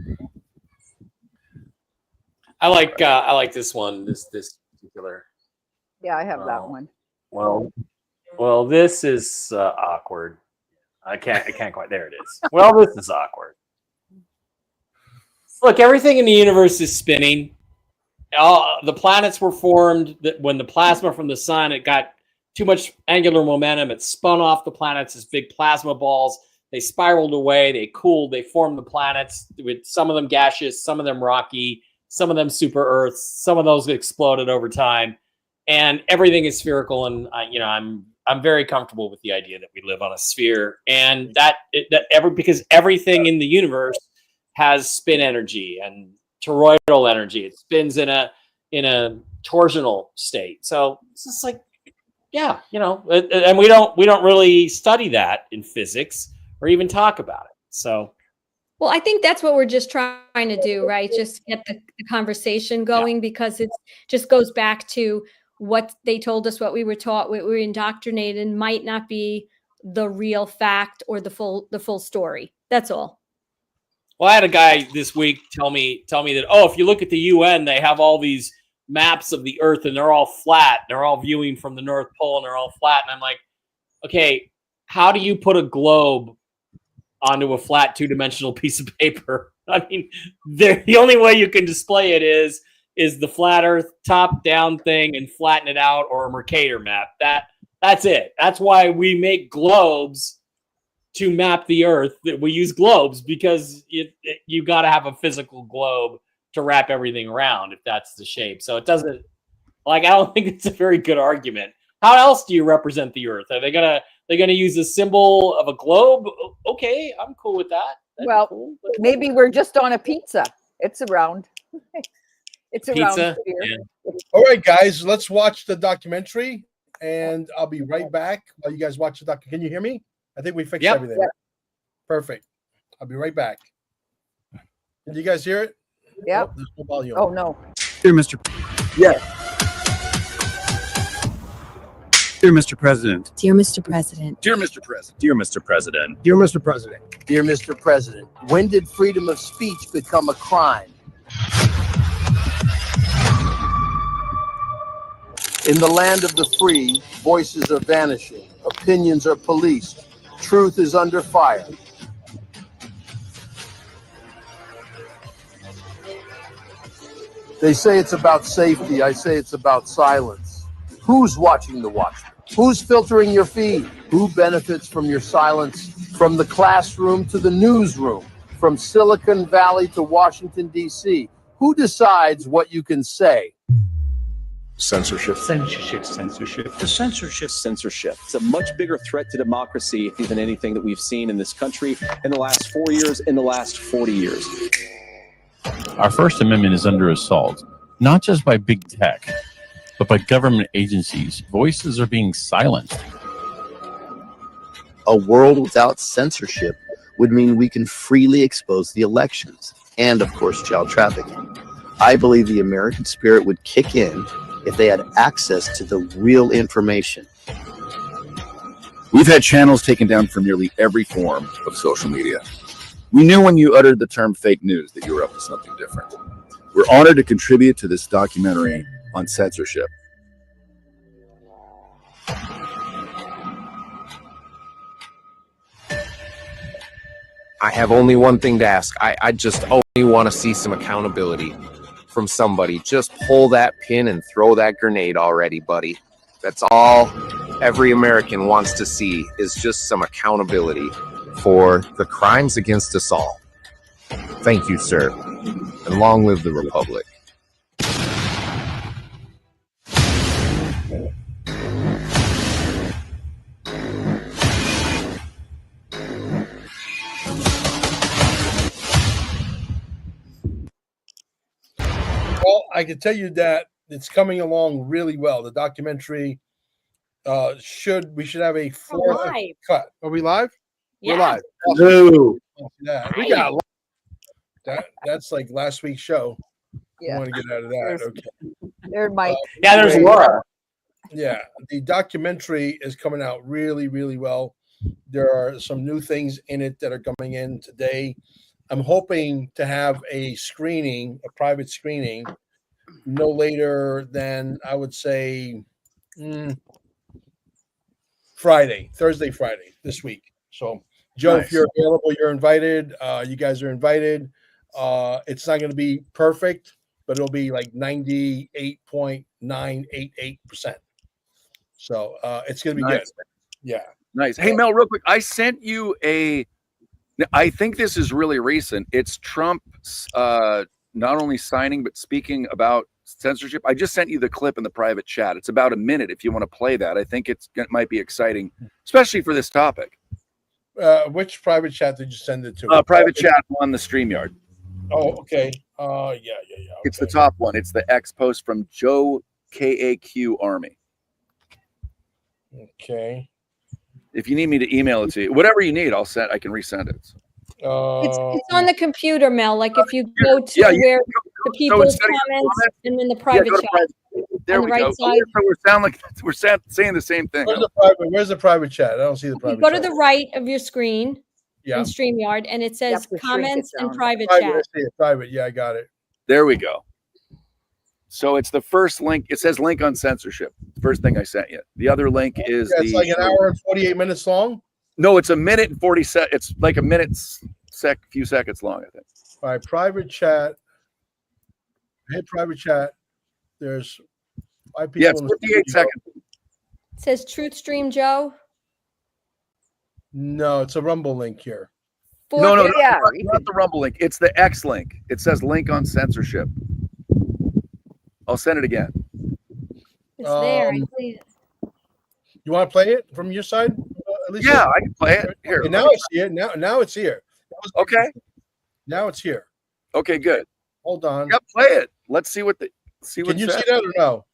I like this one. This particular. Yeah, I have that one. Well, this is awkward. I can't quite. There it is. Well, this is awkward. Look, everything in the universe is spinning. The planets were formed when the plasma from the sun, it got too much angular momentum. It spun off the planets as big plasma balls. They spiraled away. They cooled. They formed the planets, with some of them gaseous, some of them rocky, some of them super Earths. Some of those exploded over time, and everything is spherical. And I'm very comfortable with the idea that we live on a sphere, and because everything in the universe has spin energy and toroidal energy. It spins in a torsional state. So it's just like, and we don't really study that in physics or even talk about it. So, well, I think that's what we're just trying to do, right? Just get the conversation going, because it just goes back to what they told us, what we were taught, what we were indoctrinated, and might not be the real fact or the full story. That's all. Well, I had a guy this week tell me that, if you look at the UN, they have all these maps of the Earth and they're all flat. They're all viewing from the North Pole and they're all flat. And I'm like, okay, how do you put a globe onto a flat 2-dimensional piece of paper? I mean, the only way you can display it is the flat Earth top-down thing and flatten it out, or a Mercator map. That's it. That's why we make globes, to map the Earth. That we use globes, because you got to have a physical globe to wrap everything around if that's the shape. So it doesn't, I don't think it's a very good argument. How else do you represent the Earth? Are they gonna use a symbol of a globe? Okay, I'm cool with that. Well, cool. Maybe we're just on a pizza. It's a round. It's a round sphere. Yeah. All right, guys, let's watch the documentary. and I'll be right back while you guys watch the doc. Can you hear me? I think we fixed Yep. everything. Perfect. I'll be right back. Did you guys hear it? Yep. Oh, there's no volume. Oh, no. Dear Mr. Dear Mr. President. Dear Mr. President. Dear Mr. President. Dear Mr. President. Dear Mr. President. Dear Mr. President, when did freedom of speech become a crime? In the land of the free, voices are vanishing, opinions are policed, truth is under fire. They say it's about safety, I say it's about silence. Who's watching the watchmen? Who's filtering your feed? Who benefits from your silence? From the classroom to the newsroom, from Silicon Valley to Washington, D.C. Who decides what you can say? Censorship. Censorship. The censorship. Censorship. It's a much bigger threat to democracy than anything that we've seen in this country in the last 4 years, in the last 40 years. Our First Amendment is under assault, not just by big tech, but by government agencies. Voices are being silenced. A world without censorship would mean we can freely expose the elections and, of course, child trafficking. I believe the American spirit would kick in if they had access to the real information. We've had channels taken down from nearly every form of social media. We knew when you uttered the term fake news that you were up to something different. We're honored to contribute to this documentary on censorship. I have only one thing to ask. I just only want to see some accountability from somebody. Just pull that pin and throw that grenade already, buddy. That's all every American wants to see, is just some accountability for the crimes against us all. Thank you, sir. And long live the Republic. Well, I can tell you that it's coming along really well. The documentary we should have a fourth live. cut. Are we live? Yeah. We're live. No. Yeah, we got that's like last week's show. Yeah. I want to get out of that. Okay. There's Mike. Yeah, there's Laura. Yeah, the documentary is coming out really, really well. There are some new things in it that are coming in today. I'm hoping to have a private screening, no later than, I would say, Thursday, Friday this week. So, Joe, Nice. if you're available, you're invited. You guys are invited. It's not going to be perfect, but it'll be like 98.988%. So it's going to be Nice. good. Yeah. Nice. Hey, Mel, real quick. I sent you I think this is really recent. It's Trump's not only signing, but speaking about censorship. I just sent you the clip in the private chat. It's about a minute if you want to play that. I think it might be exciting, especially for this topic. Which private chat did you send it to? Private chat on the StreamYard. Oh, okay. Yeah. It's the top one. It's the X post from Joe KAQ Army. Okay. If you need me to email it to you, whatever you need, I can resend it. It's on the computer, Mel. Like if you go to where the people's comments and then the private chat. There on we the right go. side. So we're saying the same thing. Where's the private chat? I don't see the You private go chat. to the right of your screen Yeah. in StreamYard, and it says to shrink it comments and down. private Private, chat. I see it. Private. Yeah, I got it. There we go. So it's the first link. It says link on censorship. The first thing I sent you. The other link is It's like an hour and 48 minutes long. No, it's a minute and 40 seconds. It's like a minute, few seconds long, I think. All right, private chat. Hey, private chat. There's 5 people. Yeah, it's in the 58 studio. seconds. It says Truth Stream Joe. No, it's a Rumble link here. No, Fourcast. not the Rumble link. It's the X link. It says link on censorship. I'll send it again. It's there. I Um, see it. You want to play it from your side? At least Yeah, I can play it. Here. Okay, now I see it. Now it's here. Okay. Now it's here. Okay, good. Hold on. Yep, play it. Let's see what Can you see that or no?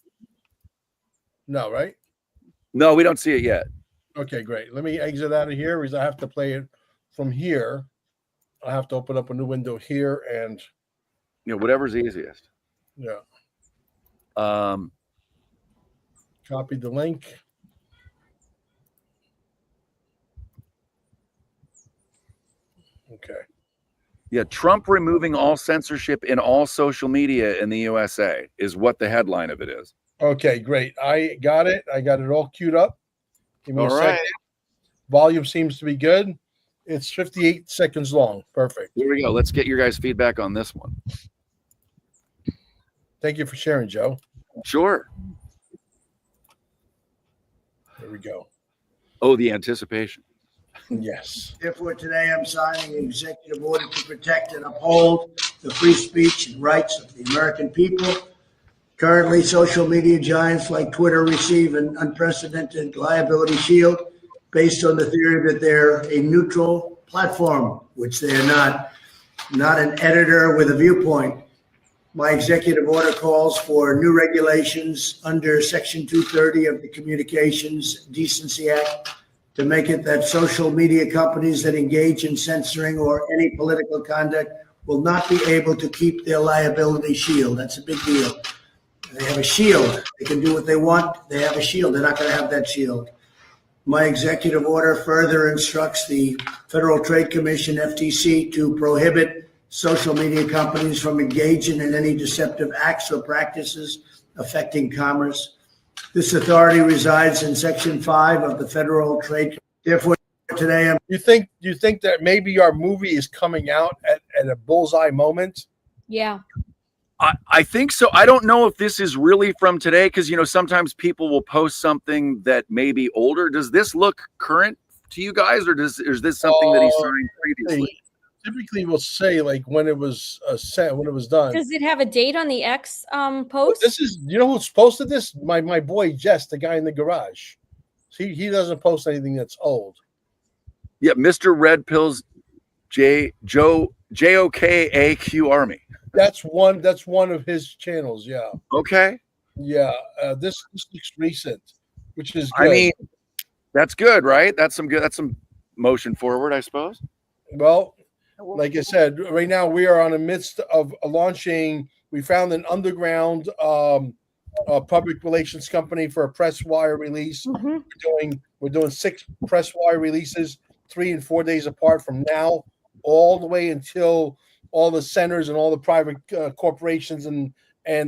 No, right? No, we don't see it yet. Okay, great. Let me exit out of here because I have to play it from here. I have to open up a new window here and whatever's easiest. Yeah. Copy the link. Okay. Yeah, Trump removing all censorship in all social media in the USA is what the headline of it is. Okay, great. I got it. I got it all queued up. Give me All a right. second. Volume seems to be good. It's 58 seconds long. Perfect. Here we go. Let's get your guys' feedback on this one. Thank you for sharing, Joe. Sure. Here we go. Oh, the anticipation. Yes. Therefore, today I'm signing an executive order to protect and uphold the free speech and rights of the American people. Currently, social media giants like Twitter receive an unprecedented liability shield based on the theory that they're a neutral platform, which they are not an editor with a viewpoint. My executive order calls for new regulations under Section 230 of the Communications Decency Act to make it that social media companies that engage in censoring or any political conduct will not be able to keep their liability shield. That's a big deal. They have a shield. They can do what they want. They have a shield. They're not going to have that shield. My executive order further instructs the Federal Trade Commission, FTC, to prohibit social media companies from engaging in any deceptive acts or practices affecting commerce. This authority resides in Section 5 of the Federal Trade. Therefore, today You think that maybe our movie is coming out at a bullseye moment? Yeah. I think so. I don't know if this is really from today because, sometimes people will post something that may be older. Does this look current to you guys, or is this something that he signed previously? Typically, we'll say like when it was sent, when it was done. Does it have a date on the X post? This is, who's posted this? My boy Jess, the guy in the garage. He doesn't post anything that's old. Yeah, Mr. Red Pills, JOKAQ Army. That's one of his channels. Yeah. Okay. Yeah. This looks recent, which is good. I mean, that's good, right? That's some motion forward, I suppose. Well, like I said, right now we are on the midst of launching. We found an underground public relations company for a press wire release. We're doing 6 press wire releases, 3 and 4 days apart from now, all the way until all the centers and all the private corporations and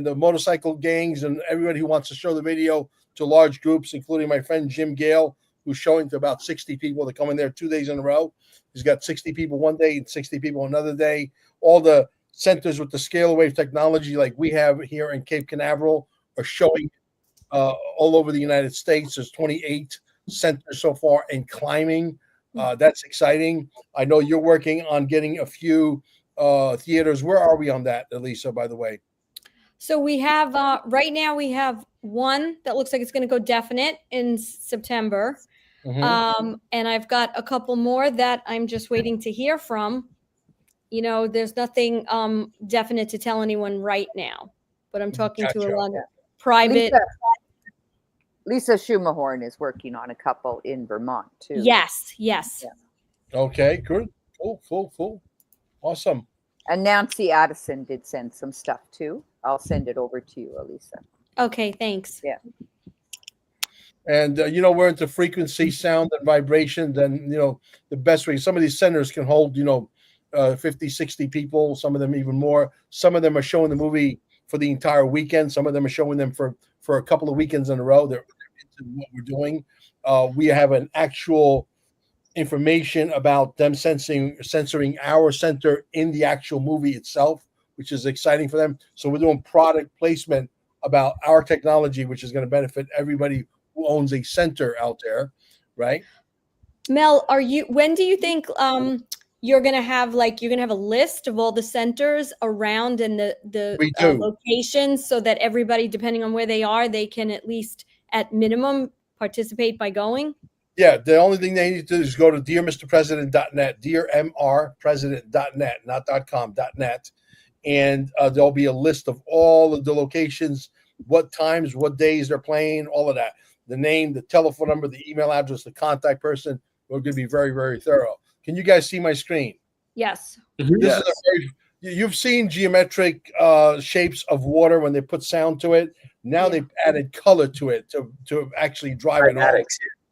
the motorcycle gangs and everybody who wants to show the video to large groups, including my friend Jim Gale, who's showing to about 60 people that come in there 2 days in a row. He's got 60 people one day and 60 people another day. All the centers with the scalar wave technology like we have here in Cape Canaveral are showing all over the United States. There's 28 centers so far and climbing. That's exciting. I know you're working on getting a few theaters. Where are we on that, Elisa, by the way? So we have right now we have one that looks like it's going to go definite in September. And I've got a couple more that I'm just waiting to hear from. There's nothing definite to tell anyone right now, but I'm talking to a lot of private. Lisa Schumahorn is working on a couple in Vermont too. Yes. Yeah. Okay, good. Cool. Awesome. And Nancy Addison did send some stuff too. I'll send it over to you, Elisa. Okay, thanks. Yeah. And, we're into frequency, sound, and vibration. Then, the best way, some of these centers can hold, 50, 60 people, some of them even more. Some of them are showing the movie for the entire weekend. Some of them are showing them for a couple of weekends in a row. They're into what we're doing. We have an actual information about them censoring our center in the actual movie itself, which is exciting for them. So we're doing product placement about our technology, which is going to benefit everybody who owns a center out there, right? Mel, when do you think you're going to have a list of all the centers around and the locations so that everybody, depending on where they are, they can at least at minimum participate by going? Yeah, the only thing they need to do is go to dearmrpresident.net, dearmrpresident.net, not .com, .net, and there'll be a list of all of the locations, what times, what days they're playing, all of that. the name, the telephone number, the email address, the contact person. We're going to be very, very thorough. Can you guys see my screen? Yes. This is a very, you've seen geometric shapes of water when they put sound to it. Now they've added color to it to actually drive it home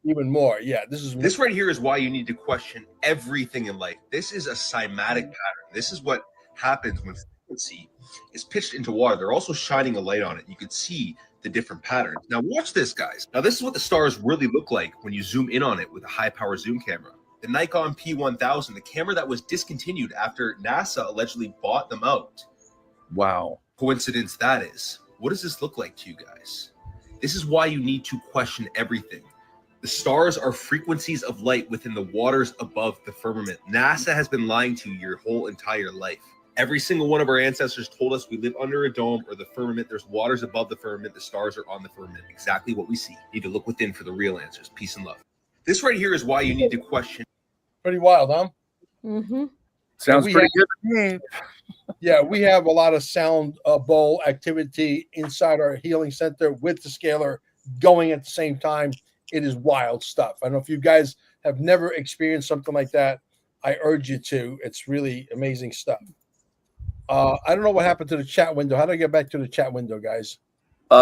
even more. Yeah, This right here is why you need to question everything in life. This is a cymatic pattern. This is what happens when frequency is pitched into water. They're also shining a light on it. You can see the different patterns. Now watch this, guys. Now this is what the stars really look like when you zoom in on it with a high power zoom camera. The Nikon P1000, the camera that was discontinued after NASA allegedly bought them out. Wow. Coincidence that is. What does this look like to you guys? This is why you need to question everything. The stars are frequencies of light within the waters above the firmament. NASA has been lying to you your whole entire life. Every single one of our ancestors told us we live under a dome or the firmament. There's waters above the firmament. The stars are on the firmament. Exactly what we see. You need to look within for the real answers. Peace and love. This right here is why you need to question. Pretty wild, huh? Mm-hmm. Sounds pretty good to me. Yeah, we have a lot of sound bowl activity inside our healing center with the scalar going at the same time. It is wild stuff. I don't know if you guys have never experienced something like that. I urge you to. It's really amazing stuff. I don't know what happened to the chat window. How do I get back to the chat window, guys?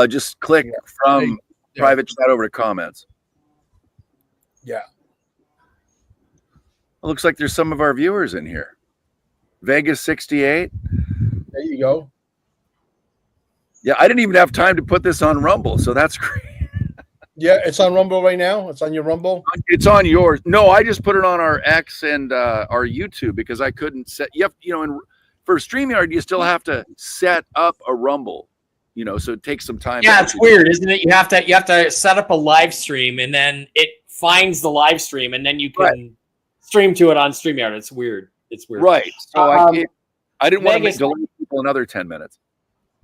Just click from private chat over to comments. Yeah. It looks like there's some of our viewers in here. Vegas 68. There you go. Yeah, I didn't even have time to put this on Rumble, so that's great. Yeah, it's on Rumble right now. It's on your Rumble. It's on yours. No, I just put it on our X and our YouTube because I couldn't set. And for StreamYard, you still have to set up a Rumble. So it takes some time. Yeah, it's weird, isn't it? You have to set up a live stream, and then it finds the live stream, and then you can stream to it on StreamYard. It's weird. It's weird. Right. So I didn't want to delay people another 10 minutes.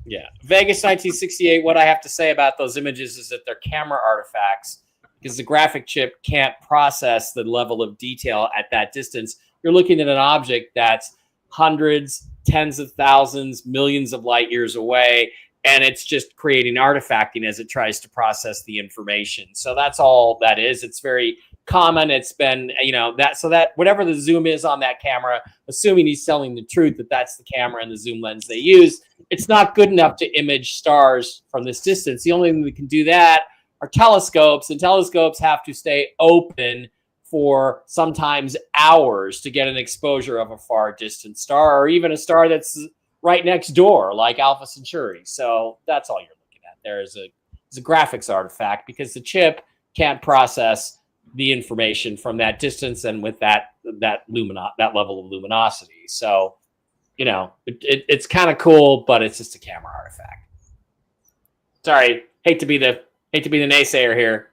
Yeah. Vegas 1968, what I have to say about those images is that they're camera artifacts because the graphic chip can't process the level of detail at that distance. You're looking at an object that's hundreds, tens of thousands, millions of light years away, and it's just creating artifacting as it tries to process the information. So that's all that is. It's very common. It's been, that whatever the zoom is on that camera, assuming he's telling the truth that that's the camera and the zoom lens they use, it's not good enough to image stars from this distance. The only thing that can do that are telescopes, and telescopes have to stay open for sometimes hours to get an exposure of a far distant star, or even a star that's right next door, like Alpha Centauri. So that's all you're looking at. There is a graphics artifact because the chip can't process the information from that distance and with that level of luminosity. So, it's kind of cool, but it's just a camera artifact. Sorry, hate to be the naysayer here,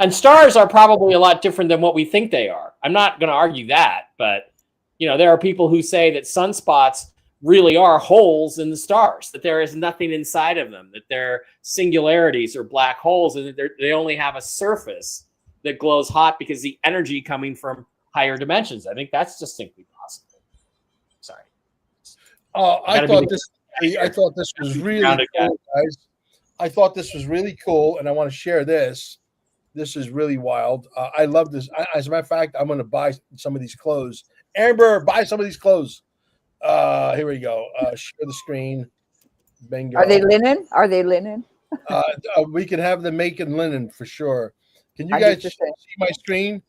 and stars are probably a lot different than what we think they are. I'm not going to argue that, but there are people who say that sunspots really are holes in the stars, that there is nothing inside of them, that they're singularities or black holes, and that they only have a surface that glows hot because the energy coming from higher dimensions. I think that's distinctly possible. Sorry. I thought this was really cool, guys. I thought this was really cool, and I want to share this. This is really wild. I love this. As a matter of fact, I'm going to buy some of these clothes. Amber, buy some of these clothes. Here we go. Share the screen. Bingo. Are they linen? We can have them making linen for sure. Can you guys see my screen?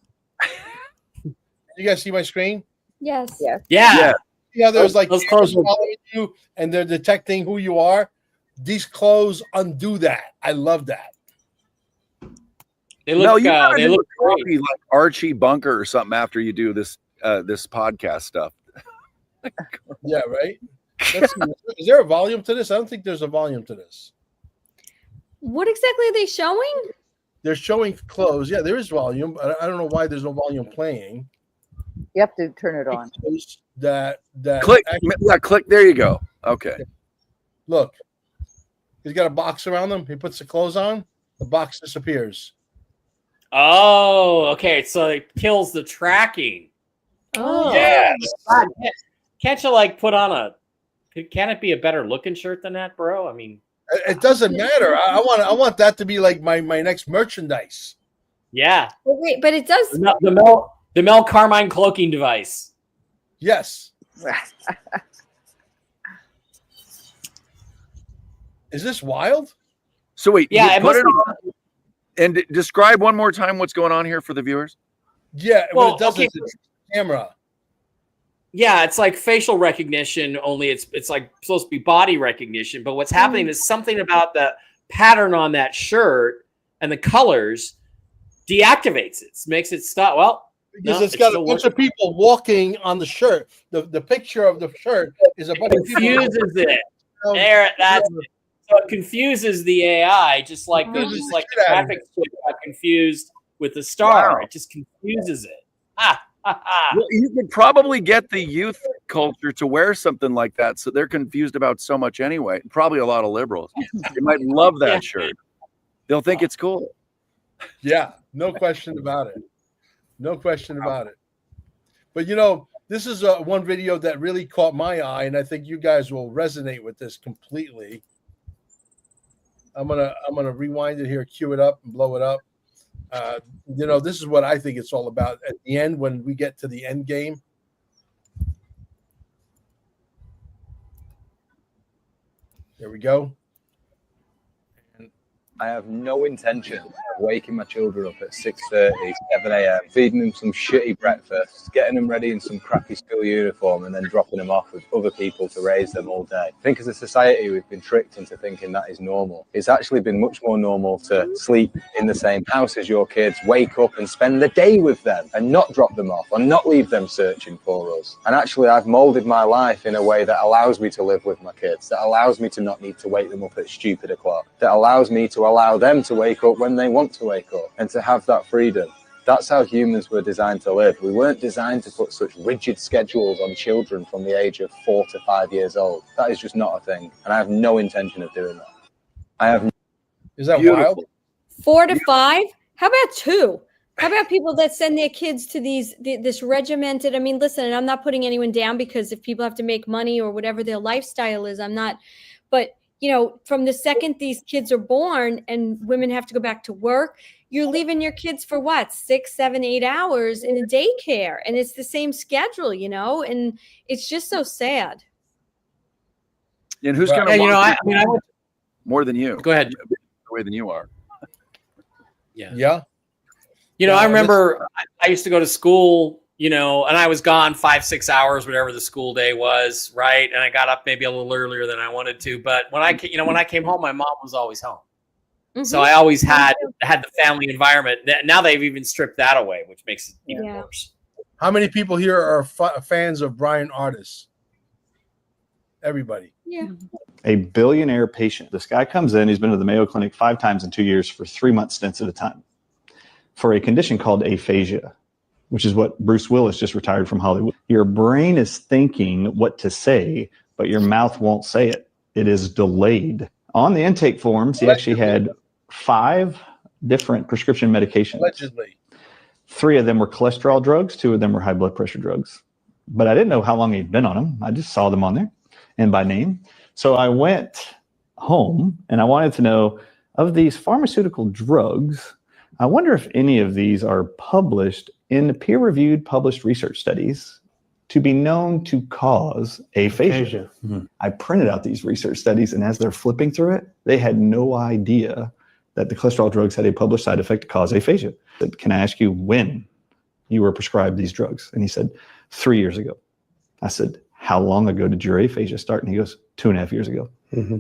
You guys see my screen? Yes. Yeah. Yeah, there's like those clothes following you and they're detecting who you are. These clothes undo that. I love that. They look they look like Archie Bunker or something after you do this podcast stuff. Yeah, right. Is there a volume to this? I don't think there's a volume to this. What exactly are they showing? They're showing clothes. Yeah, there is volume. I don't know why there's no volume playing. You have to turn it on. That click. Click. There you go. Okay. Look, he's got a box around him. He puts the clothes on. The box disappears. Oh, okay. So it kills the tracking. Oh, yes. Can't you put on can it be a better looking shirt than that, bro? I mean, It doesn't matter. I want that to be like my next merchandise. Yeah. But wait, but it does. The Mel Carmine cloaking device. Yes. Is this wild? So wait, Yeah, you it put must it on, and describe one more time what's going on here for the viewers. Yeah, Well, what it does okay. is it's camera. Yeah, it's like facial recognition, only it's like supposed to be body recognition. But what's happening is something about the pattern on that shirt and the colors deactivates it, makes it stop. Well, Because no, it's got a still bunch working. of people walking on the shirt. The picture of the shirt is a bunch of people. Confuses it. There, that's it. So it confuses the AI, just like the traffic switch got confused with the star. Wow. It just confuses it. Ah, ha, ha. Well, you could probably get the youth culture to wear something like that, so they're confused about so much anyway. Probably a lot of liberals. They might love that shirt. They'll think it's cool. Yeah, no question about it. No question about it. But you know, this is one video that really caught my eye, and I think you guys will resonate with this completely. I'm gonna rewind it here, cue it up, and blow it up. You know, this is what I think it's all about at the end when we get to the end game. There we go. I have no intention of waking my children up at 6:30, 7 a.m., feeding them some shitty breakfast, getting them ready in some crappy school uniform, and then dropping them off with other people to raise them all day. I think as a society, we've been tricked into thinking that is normal. It's actually been much more normal to sleep in the same house as your kids, wake up and spend the day with them, and not drop them off, or not leave them searching for us. And actually, I've molded my life in a way that allows me to live with my kids, that allows me to not need to wake them up at stupid o'clock, that allows me to allow them to wake up when they want to wake up and to have that freedom. That's how humans were designed to live. We weren't designed to put such rigid schedules on children from the age of 4 to 5 years old. That is just not a thing. And I have no intention of doing that. I have. Is that Beautiful. wild? 4 to 5? How about 2? How about people that send their kids to this regimented? I mean, listen, and I'm not putting anyone down, because if people have to make money or whatever their lifestyle is, I'm not. But you know, from the second these kids are born and women have to go back to work, you're leaving your kids for what, 6, 7, 8 hours in a daycare, and it's the same schedule, you know, and it's just so sad. And who's going to I went, more than you? Go ahead. The way than you are. Yeah. You know, I remember I used to go to school, you know, and I was gone 5, 6 hours, whatever the school day was, right? And I got up maybe a little earlier than I wanted to. But when I came home, my mom was always home. Mm-hmm. So I always had the family environment. Now they've even stripped that away, which makes it even worse. How many people here are fans of Brian Artis? Everybody. Yeah. A billionaire patient. This guy comes in, he's been to the Mayo Clinic 5 times in 2 years for 3-month stints at a time for a condition called aphasia, which is what Bruce Willis just retired from Hollywood. Your brain is thinking what to say, but your mouth won't say it. It is delayed. On the intake forms, he actually had 5 different prescription medications. Allegedly. 3 of them were cholesterol drugs, 2 of them were high blood pressure drugs. But I didn't know how long he'd been on them. I just saw them on there and by name. So I went home and I wanted to know, of these pharmaceutical drugs, I wonder if any of these are published in peer-reviewed published research studies to be known to cause aphasia. Mm-hmm. I printed out these research studies, and as they're flipping through it, they had no idea that the cholesterol drugs had a published side effect to cause aphasia. I said, can I ask you when you were prescribed these drugs? And he said, 3 years ago. I said, how long ago did your aphasia start? And he goes, 2.5 years ago. Mm-hmm.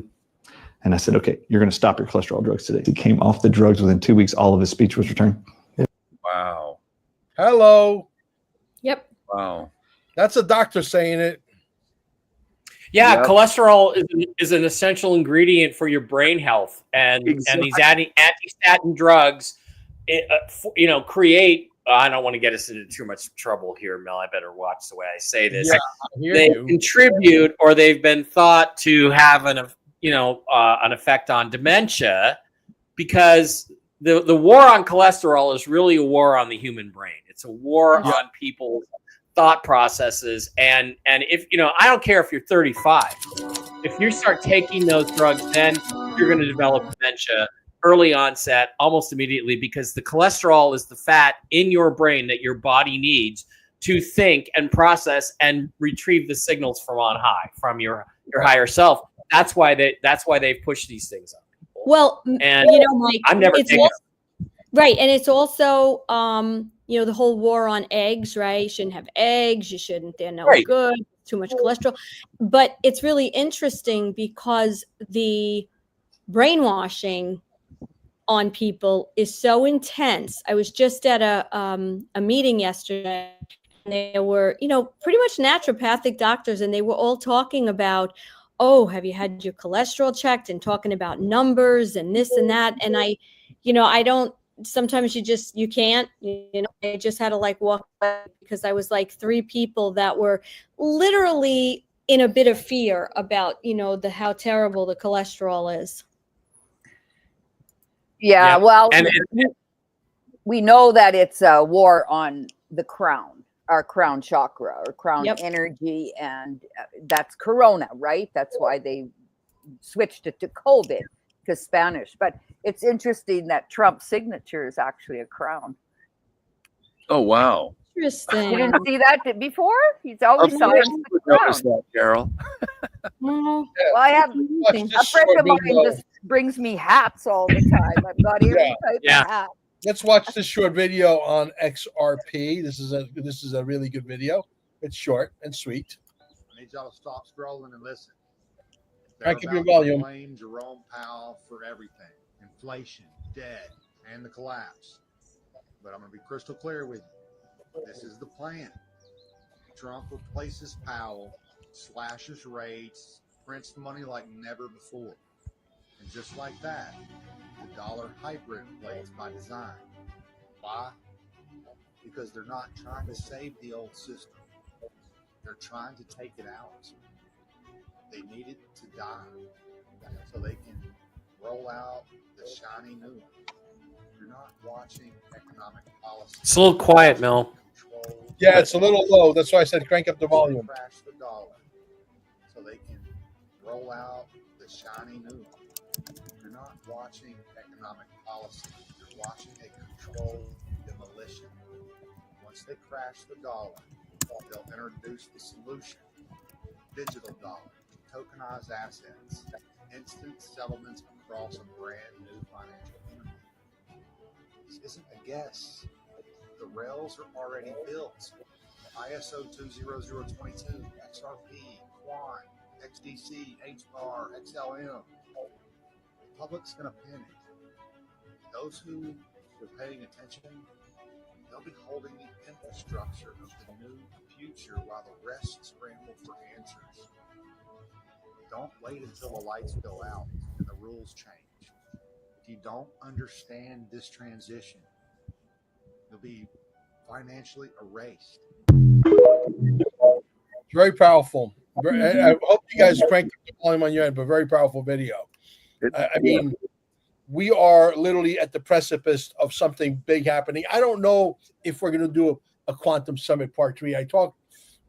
And I said, okay, you're going to stop your cholesterol drugs today. He came off the drugs within 2 weeks. All of his speech was returned. Wow. Hello. Yep. Wow. That's a doctor saying it. Yeah, cholesterol is an essential ingredient for your brain health, and these anti-statin drugs, create. I don't want to get us into too much trouble here, Mel. I better watch the way I say this. Yeah, they contribute, or they've been thought to have an effect on dementia, because the war on cholesterol is really a war on the human brain. It's a war on people's thought processes. And if, I don't care if you're 35, if you start taking those drugs, then you're going to develop dementia, early onset, almost immediately, because the cholesterol is the fat in your brain that your body needs to think and process and retrieve the signals from on high, from your higher self. That's why they've pushed these things up. Well, and Mike, I'm never taking it. Right. And it's also, the whole war on eggs, right? You shouldn't have eggs. You shouldn't. They're no good. Too much cholesterol. But it's really interesting because the brainwashing on people is so intense. I was just at a meeting yesterday, and there were, pretty much naturopathic doctors, and they were all talking about, oh, have you had your cholesterol checked, and talking about numbers and this and that. And I don't, sometimes you can't, I just had to walk away because I was 3 people that were literally in a bit of fear about, how terrible the cholesterol is. Yeah, well, we know that it's a war on the crown, our crown chakra, or crown energy, and that's Corona, right? That's why they switched it to COVID, because Spanish. But it's interesting that Trump's signature is actually a crown. Oh, wow. Interesting. You didn't see that before? He's always signed the crown. That, Carol. Well, I have a friend of mine just brings me hats all the time. I've got every type of hat. Let's watch this short video on XRP. This is a really good video. It's short and sweet. I need y'all to stop scrolling and listen. Crank up your volume. Blame Jerome Powell for everything: inflation, debt, and the collapse. But I'm going to be crystal clear with you. This is the plan. Trump replaces Powell, slashes rates, prints money like never before. And just like that, the dollar hyperinflates by design. Why? Because they're not trying to save the old system. They're trying to take it out. They need it to die so they can roll out the shiny new one. You're not watching economic policy. It's a little quiet, Mel. Yeah, it's a little low. That's why I said crank up the volume. Crash the dollar so they can roll out the shiny new one. You're not watching economic policy. You're watching a controlled demolition. Once they crash the dollar, they'll introduce the solution: digital dollar, tokenized assets, instant settlements across a brand new financial universe. This isn't a guess. The rails are already built. ISO 20022, XRP, Quant, XDC, HBAR, XLM. The public's going to panic. Those who are paying attention, they'll be holding the infrastructure of the new future while the rest scramble for answers. Don't wait until the lights go out and the rules change. If you don't understand this transition, you'll be financially erased. Very powerful. I hope you guys cranked up the volume on your end, but very powerful video. I mean, we are literally at the precipice of something big happening. I don't know if we're going to do a Quantum Summit Part 3. I talked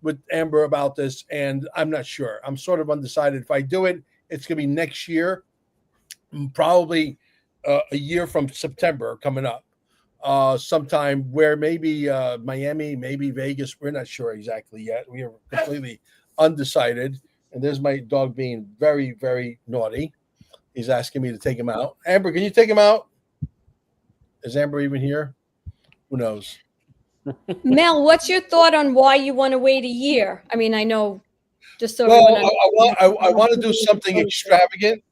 with Amber about this, and I'm not sure. I'm sort of undecided. If I do it, it's going to be next year, probably a year from September coming up. Sometime where maybe Miami, maybe Vegas. We're not sure exactly yet. We are completely undecided. And there's my dog being very, very naughty. He's asking me to take him out. Amber, can you take him out? Is Amber even here? Who knows? Mel, what's your thought on why you want to wait a year? I mean, I know just so well, I want to do something extravagant.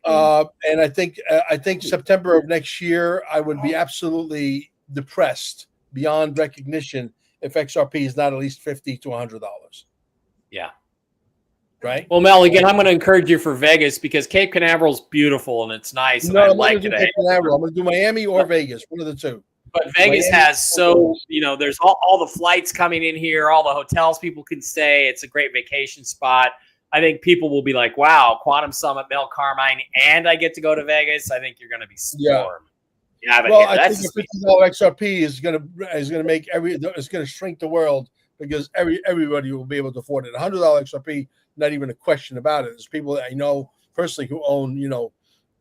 And I think September of next year, I would be absolutely depressed beyond recognition if XRP is not at least $50 to $100. Yeah. Right. Well, Mel, again, I'm going to encourage you for Vegas because Cape Canaveral is beautiful and it's nice. And I like it. I'm going to do Miami or Vegas, one of the two. But Vegas has there's all the flights coming in here, all the hotels people can stay. It's a great vacation spot. I think people will be like, wow, Quantum Summit, Mel Carmine, and I get to go to Vegas. I think you're going to be stormed. Yeah, well, I think the $50 XRP is going to make it's going to shrink the world because everybody will be able to afford it. $100 XRP, not even a question about it. There's people that I know personally who own,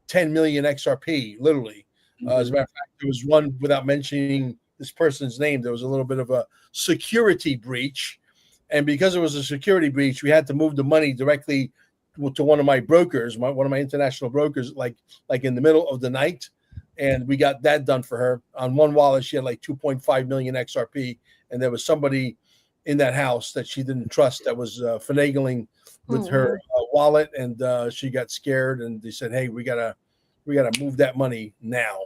10 million XRP, literally. As a matter of fact, there was one, without mentioning this person's name, there was a little bit of a security breach. And because it was a security breach, we had to move the money directly to one of my brokers, one of my international brokers, like in the middle of the night. And we got that done for her. On one wallet, she had like 2.5 million XRP. And there was somebody in that house that she didn't trust that was finagling with her wallet. And she got scared. And they said, hey, we gotta move that money now.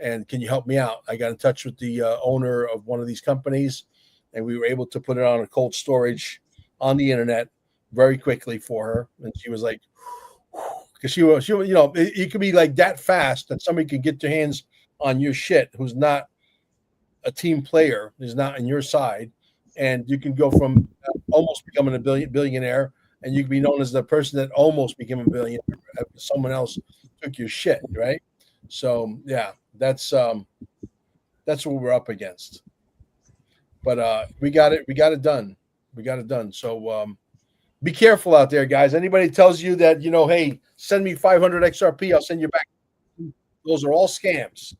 And can you help me out? I got in touch with the owner of one of these companies, and we were able to put it on a cold storage on the internet very quickly for her. And she was like, because she it could be like that fast that somebody can get their hands on your shit who's not a team player, is not on your side. And you can go from almost becoming a billionaire, and you can be known as the person that almost became a billionaire. Someone else took your shit, right? So yeah, that's what we're up against. But we got it done. So be careful out there, guys. Anybody tells you that, hey, send me 500 XRP, I'll send you back. Those are all scams.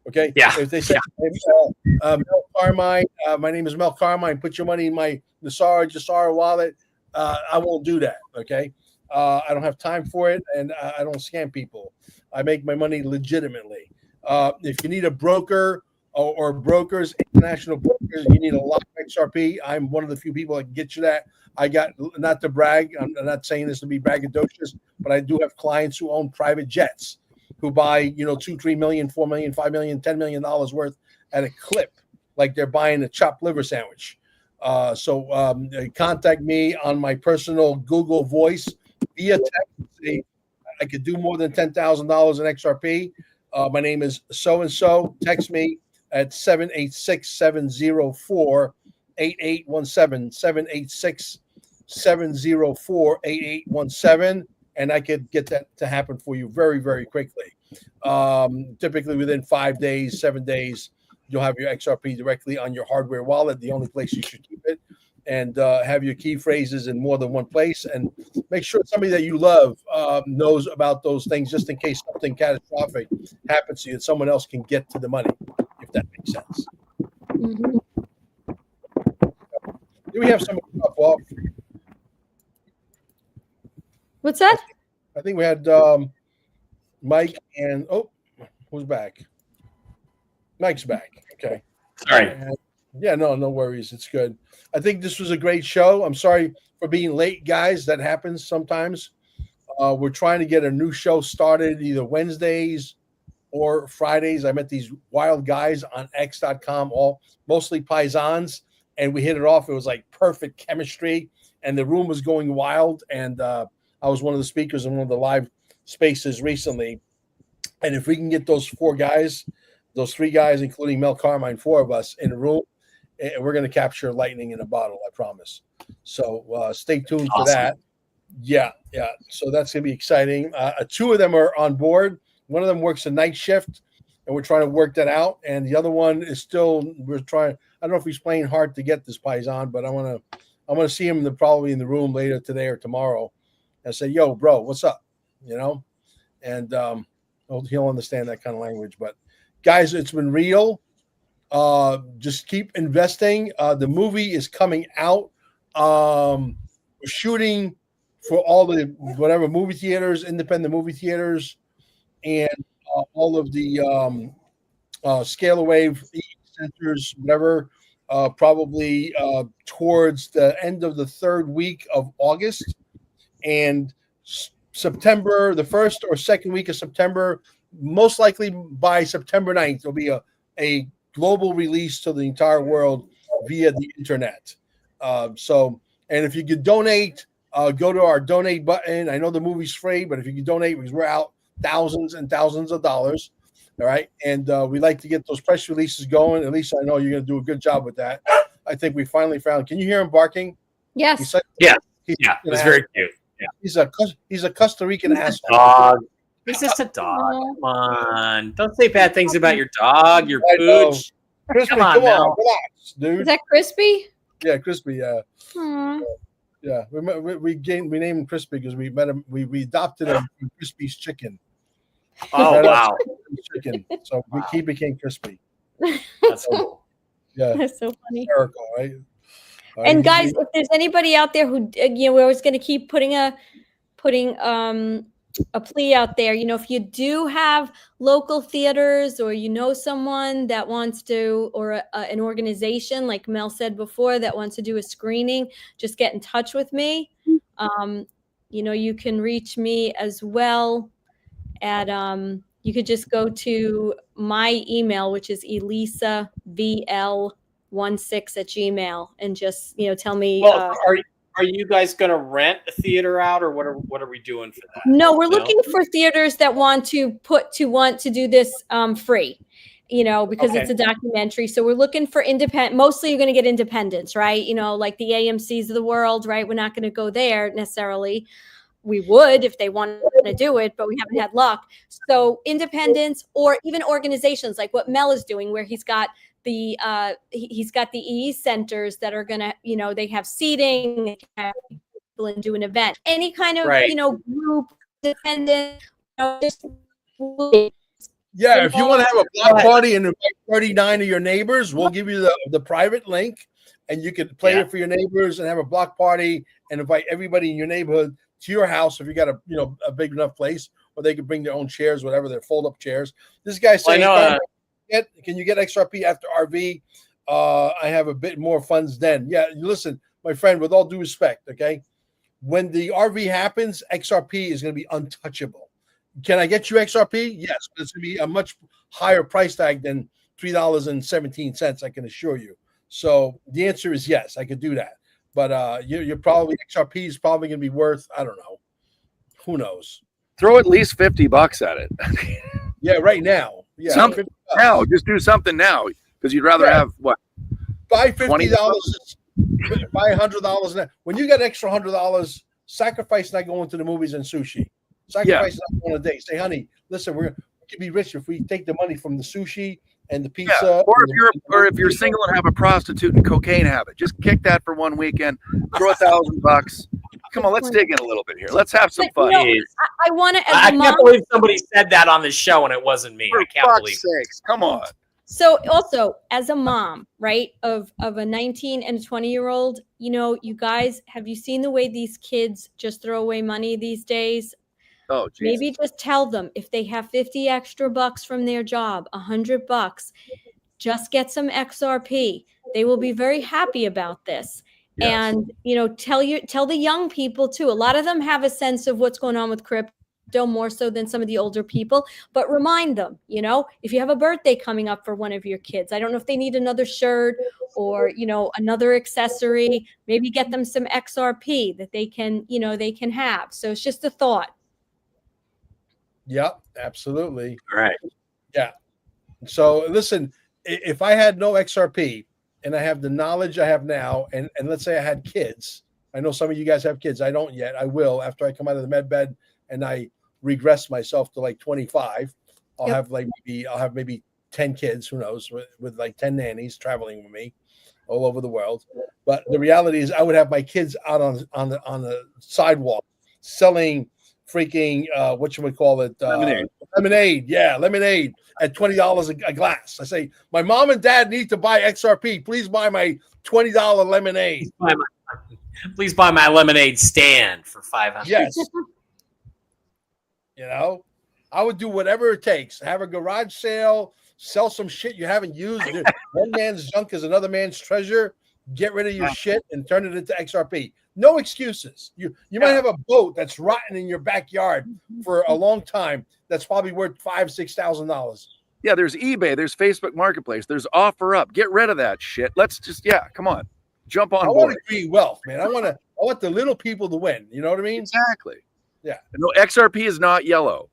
Okay. Yeah. If they say, Mel Carmine, my name is Mel Carmine, put your money in my NESARA wallet, I won't do that. Okay. I don't have time for it, and I don't scam people. I make my money legitimately. If you need a broker or brokers, international brokers, you need a lot of XRP. I'm one of the few people that can get you that. I got, not to brag, I'm not saying this to be braggadocious, but I do have clients who own private jets who buy, 2, 3 million, 4 million, 5 million, $10 million worth at a clip, like they're buying a chopped liver sandwich. So contact me on my personal Google Voice via text. I could do more than $10,000 in XRP. My name is so-and-so. Text me at 786-704-8817, 786-704-8817, and I could get that to happen for you very, very quickly. Typically within 5 days, 7 days, you'll have your XRP directly on your hardware wallet, the only place you should keep it, and have your key phrases in more than one place. And make sure somebody that you love knows about those things, just in case something catastrophic happens to you and someone else can get to the money, if that makes sense. Mm-hmm. Do we have somebody pop off? What's that? I think we had Mike and who's back? Mike's back. Okay. Sorry. Yeah, no worries. It's good. I think this was a great show. I'm sorry for being late, guys. That happens sometimes. We're trying to get a new show started either Wednesdays or Fridays. I met these wild guys on X.com, all mostly paisans, and we hit it off. It was like perfect chemistry, and the room was going wild. And I was one of the speakers in one of the live spaces recently. And if we can get those 4 guys, those 3 guys, including Mel Carmine, 4 of us in a room, we're going to capture lightning in a bottle, I promise. So stay tuned for that. Yeah. So that's going to be exciting. 2 of them are on board. One of them works a night shift, and we're trying to work that out. And the other one is we're trying. I don't know if he's playing hard to get this paisan, but I want to see him probably in the room later today or tomorrow, and say, "Yo, bro, what's up?" And he'll understand that kind of language. But guys, it's been real. Just keep investing. The movie is coming out. We're shooting for all the whatever movie theaters, independent movie theaters, and all of the scale wave centers, whatever. Probably towards the end of the 3rd week of August, and September, the 1st or 2nd week of September, most likely by September 9th, there'll be a global release to the entire world via the internet. And if you could donate, go to our donate button. I know the movie's free, but if you can donate, because we're out thousands and thousands of dollars. All right. And we like to get those press releases going. At least I know you're going to do a good job with that. I think we finally found. Can you hear him barking? Yes. It was very cute. Yeah. He's a Costa Rican asshole. Dog. He's just a dog. Come on. Don't say bad things about your dog, your pooch. Crispy, come on, relax, dude. Is that Crispy? Yeah, Crispy. Yeah. Aw. Yeah, we named him Crispy because we met him. We adopted him from Crispy's Chicken. Oh wow, chicken. So he became Crispy. That's cool. Yeah, That's so funny. Hysterical, right? And guys, if there's anybody out there who we're always going to keep putting a plea out there. If you do have local theaters or someone that wants to, or an organization like Mel said before that wants to do a screening, just get in touch with me. You can reach me as well at you could just go to my email, which is elisavl16@gmail, and just tell me. Well, are you guys going to rent a theater out, or what are we doing for that? No, we're looking for theaters that want to do this free, because Okay. it's a documentary. So we're looking for independent. Mostly you're going to get independents, right? Like the AMCs of the world, right? We're not going to go there necessarily. We would if they wanted to do it, but we haven't had luck. So independents or even organizations like what Mel is doing, where he's got the EE centers that are gonna, they have seating, and do an event. Any kind of Right. group, dependent. Yeah, if you want to have a block party and invite 39 of your neighbors, we'll give you the private link, and you can play it for your neighbors and have a block party and invite everybody in your neighborhood to your house if you got a big enough place, or they can bring their own chairs, whatever, their fold-up chairs. This guy saying, can you get XRP after RV? I have a bit more funds then. Yeah, listen, my friend, with all due respect, okay, when the RV happens, XRP is going to be untouchable. Can I get you XRP? Yes, but it's going to be a much higher price tag than $3.17, I can assure you. So the answer is yes, I could do that. But you're probably, XRP is probably going to be worth, I don't know, who knows? Throw at least $50 at it. Yeah, right now. Yeah, something now. Just do something now, because you'd rather have what? Buy $50, buy $100 now. When you got extra $100, sacrifice not going to the movies and sushi. Sacrifice not going a day. Say, honey, listen, we can be rich if we take the money from the sushi and the pizza. Yeah. Or if you're single and have a prostitute and cocaine habit, just kick that for one weekend. Throw $1,000. Come on, let's dig in a little bit here. Let's have some fun. I want to. I can't believe somebody said that on the show and it wasn't me. I can't believe. Sakes, come on. So also, as a mom, right, of a 19 and 20-year-old, you guys, have you seen the way these kids just throw away money these days? Oh, geez. Maybe just tell them if they have 50 extra bucks from their job, $100, just get some XRP. They will be very happy about this. Yes. And, tell the young people too. A lot of them have a sense of what's going on with crypto more so than some of the older people, but remind them, if you have a birthday coming up for one of your kids, I don't know if they need another shirt or, another accessory, maybe get them some XRP that they can have. So it's just a thought. Yep, absolutely. All right. Yeah. So listen, if I had no XRP and I have the knowledge I have now, and let's say I had kids, I know some of you guys have kids. I don't yet. I will after I come out of the med bed and I regress myself to like 25. I'll have maybe 10 kids, who knows, with like 10 nannies traveling with me all over the world. But the reality is I would have my kids out on the sidewalk selling freaking lemonade. Yeah, lemonade at $20 a glass. I say, my mom and dad need to buy XRP. Please buy my $20 lemonade. Please buy my lemonade stand for $500. Yes. I would do whatever it takes. Have a garage sale, sell some shit you haven't used. One man's junk is another man's treasure. Get rid of your shit and turn it into XRP. No excuses. You might have a boat that's rotten in your backyard for a long time. That's probably worth $5,000-$6,000. Yeah, there's eBay, there's Facebook Marketplace, there's OfferUp. Get rid of that shit. Let's just come on, jump on board. I want to create wealth, man. I want the little people to win. You know what I mean? Exactly. Yeah. No, XRP is not yellow.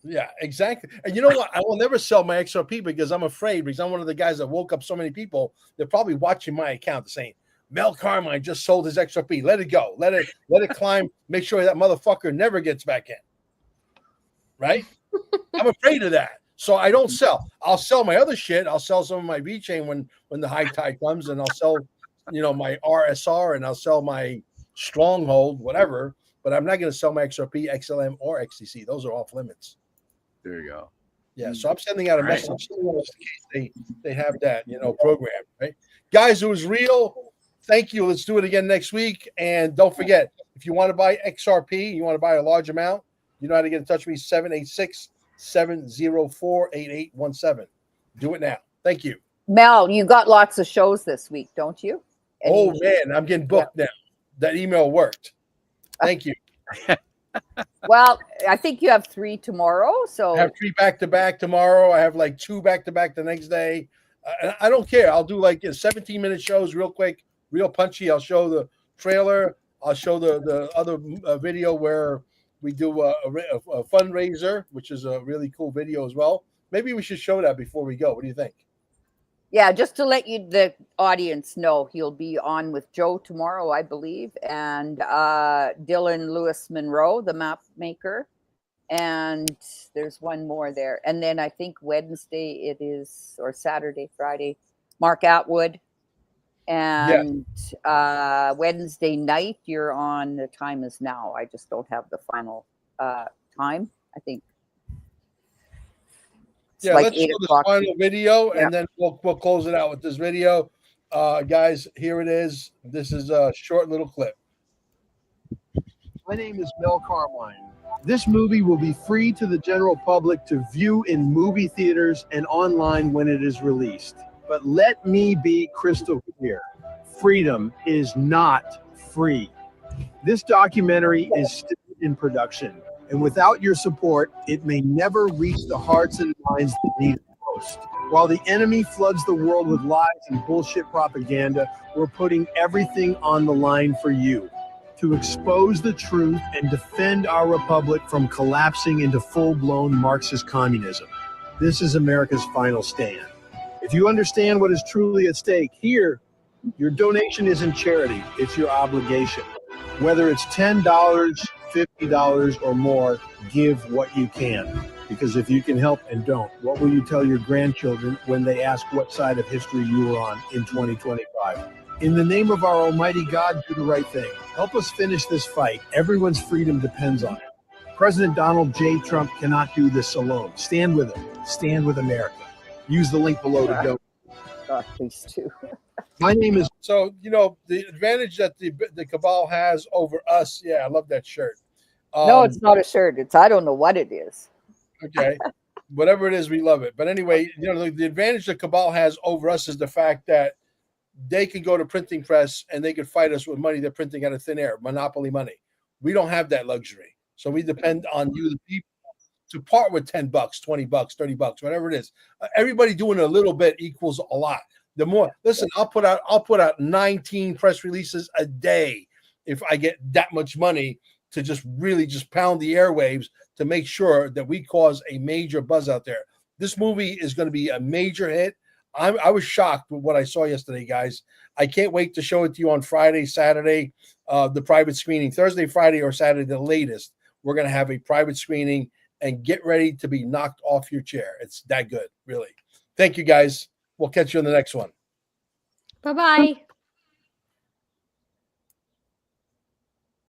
Yeah, exactly. And you know what? I will never sell my XRP because I'm afraid, because I'm one of the guys that woke up so many people. They're probably watching my account saying, Mel Carmine just sold his XRP. Let it go. Let it climb. Make sure that motherfucker never gets back in. Right? I'm afraid of that. So I don't sell. I'll sell my other shit. I'll sell some of my VeChain when the high tide comes, and I'll sell my RSR and I'll sell my Stronghold, whatever. But I'm not going to sell my XRP, XLM, or XTC. Those are off limits. There you go. Yeah, so I'm sending out a All right. message just in case they have that, program, right? Guys, it was real. Thank you. Let's do it again next week. And don't forget, if you want to buy XRP, you want to buy a large amount, you know how to get in touch with me, 786-704-8817. Do it now. Thank you. Mel, you got lots of shows this week, don't you? Oh, man, I'm getting booked now. That email worked. Thank you. Well, I think you have 3 tomorrow. So I have 3 back-to-back tomorrow. I have like 2 back-to-back the next day. I don't care. I'll do like 17-minute shows real quick, real punchy. I'll show the trailer. I'll show the other video where we do a fundraiser, which is a really cool video as well. Maybe we should show that before we go. What do you think? yeah, just to let the audience know, he'll be on with Joe tomorrow, I believe, and Dylan Lewis Monroe, the map maker, and there's one more there. And then I think Wednesday it is, or Saturday, Friday, Mark Atwood. And Wednesday night you're on The Time Is Now. I just don't have the final time. I think Yeah, like let's 8 show this o'clock. final video, Yeah. and then we'll close it out with this video. Guys, here it is. This is a short little clip. My name is Mel Carmine. This movie will be free to the general public to view in movie theaters and online when it is released. But let me be crystal clear. Freedom is not free. This documentary is still in production, and without your support, it may never reach the hearts and minds that need it most. While the enemy floods the world with lies and bullshit propaganda, we're putting everything on the line for you to expose the truth and defend our republic from collapsing into full-blown Marxist communism. This is America's final stand. If you understand what is truly at stake here, your donation isn't charity, it's your obligation. Whether it's $10, $50 or more, give what you can. Because if you can help and don't, what will you tell your grandchildren when they ask what side of history you were on in 2025? In the name of our Almighty God, do the right thing. Help us finish this fight. Everyone's freedom depends on it. President Donald J. Trump cannot do this alone. Stand with him. Stand with America. Use the link below to donate. Please too. My name is. So, the advantage that the cabal has over us. Yeah, I love that shirt. No, it's not a shirt. I don't know what it is. Okay. Whatever it is, we love it. But anyway, the advantage the cabal has over us is the fact that they can go to printing press and they could fight us with money they're printing out of thin air, monopoly money. We don't have that luxury. So we depend on you, the people, to part with $10, $20, $30, whatever it is. Everybody doing a little bit equals a lot. The more, listen, I'll put out 19 press releases a day if I get that much money to just really just pound the airwaves to make sure that we cause a major buzz out there. This movie is going to be a major hit. I was shocked with what I saw yesterday, guys. I can't wait to show it to you on Friday, Saturday, the private screening, Thursday, Friday, or Saturday, the latest. We're going to have a private screening, and get ready to be knocked off your chair. It's that good, really. Thank you, guys. We'll catch you on the next one. Bye-bye.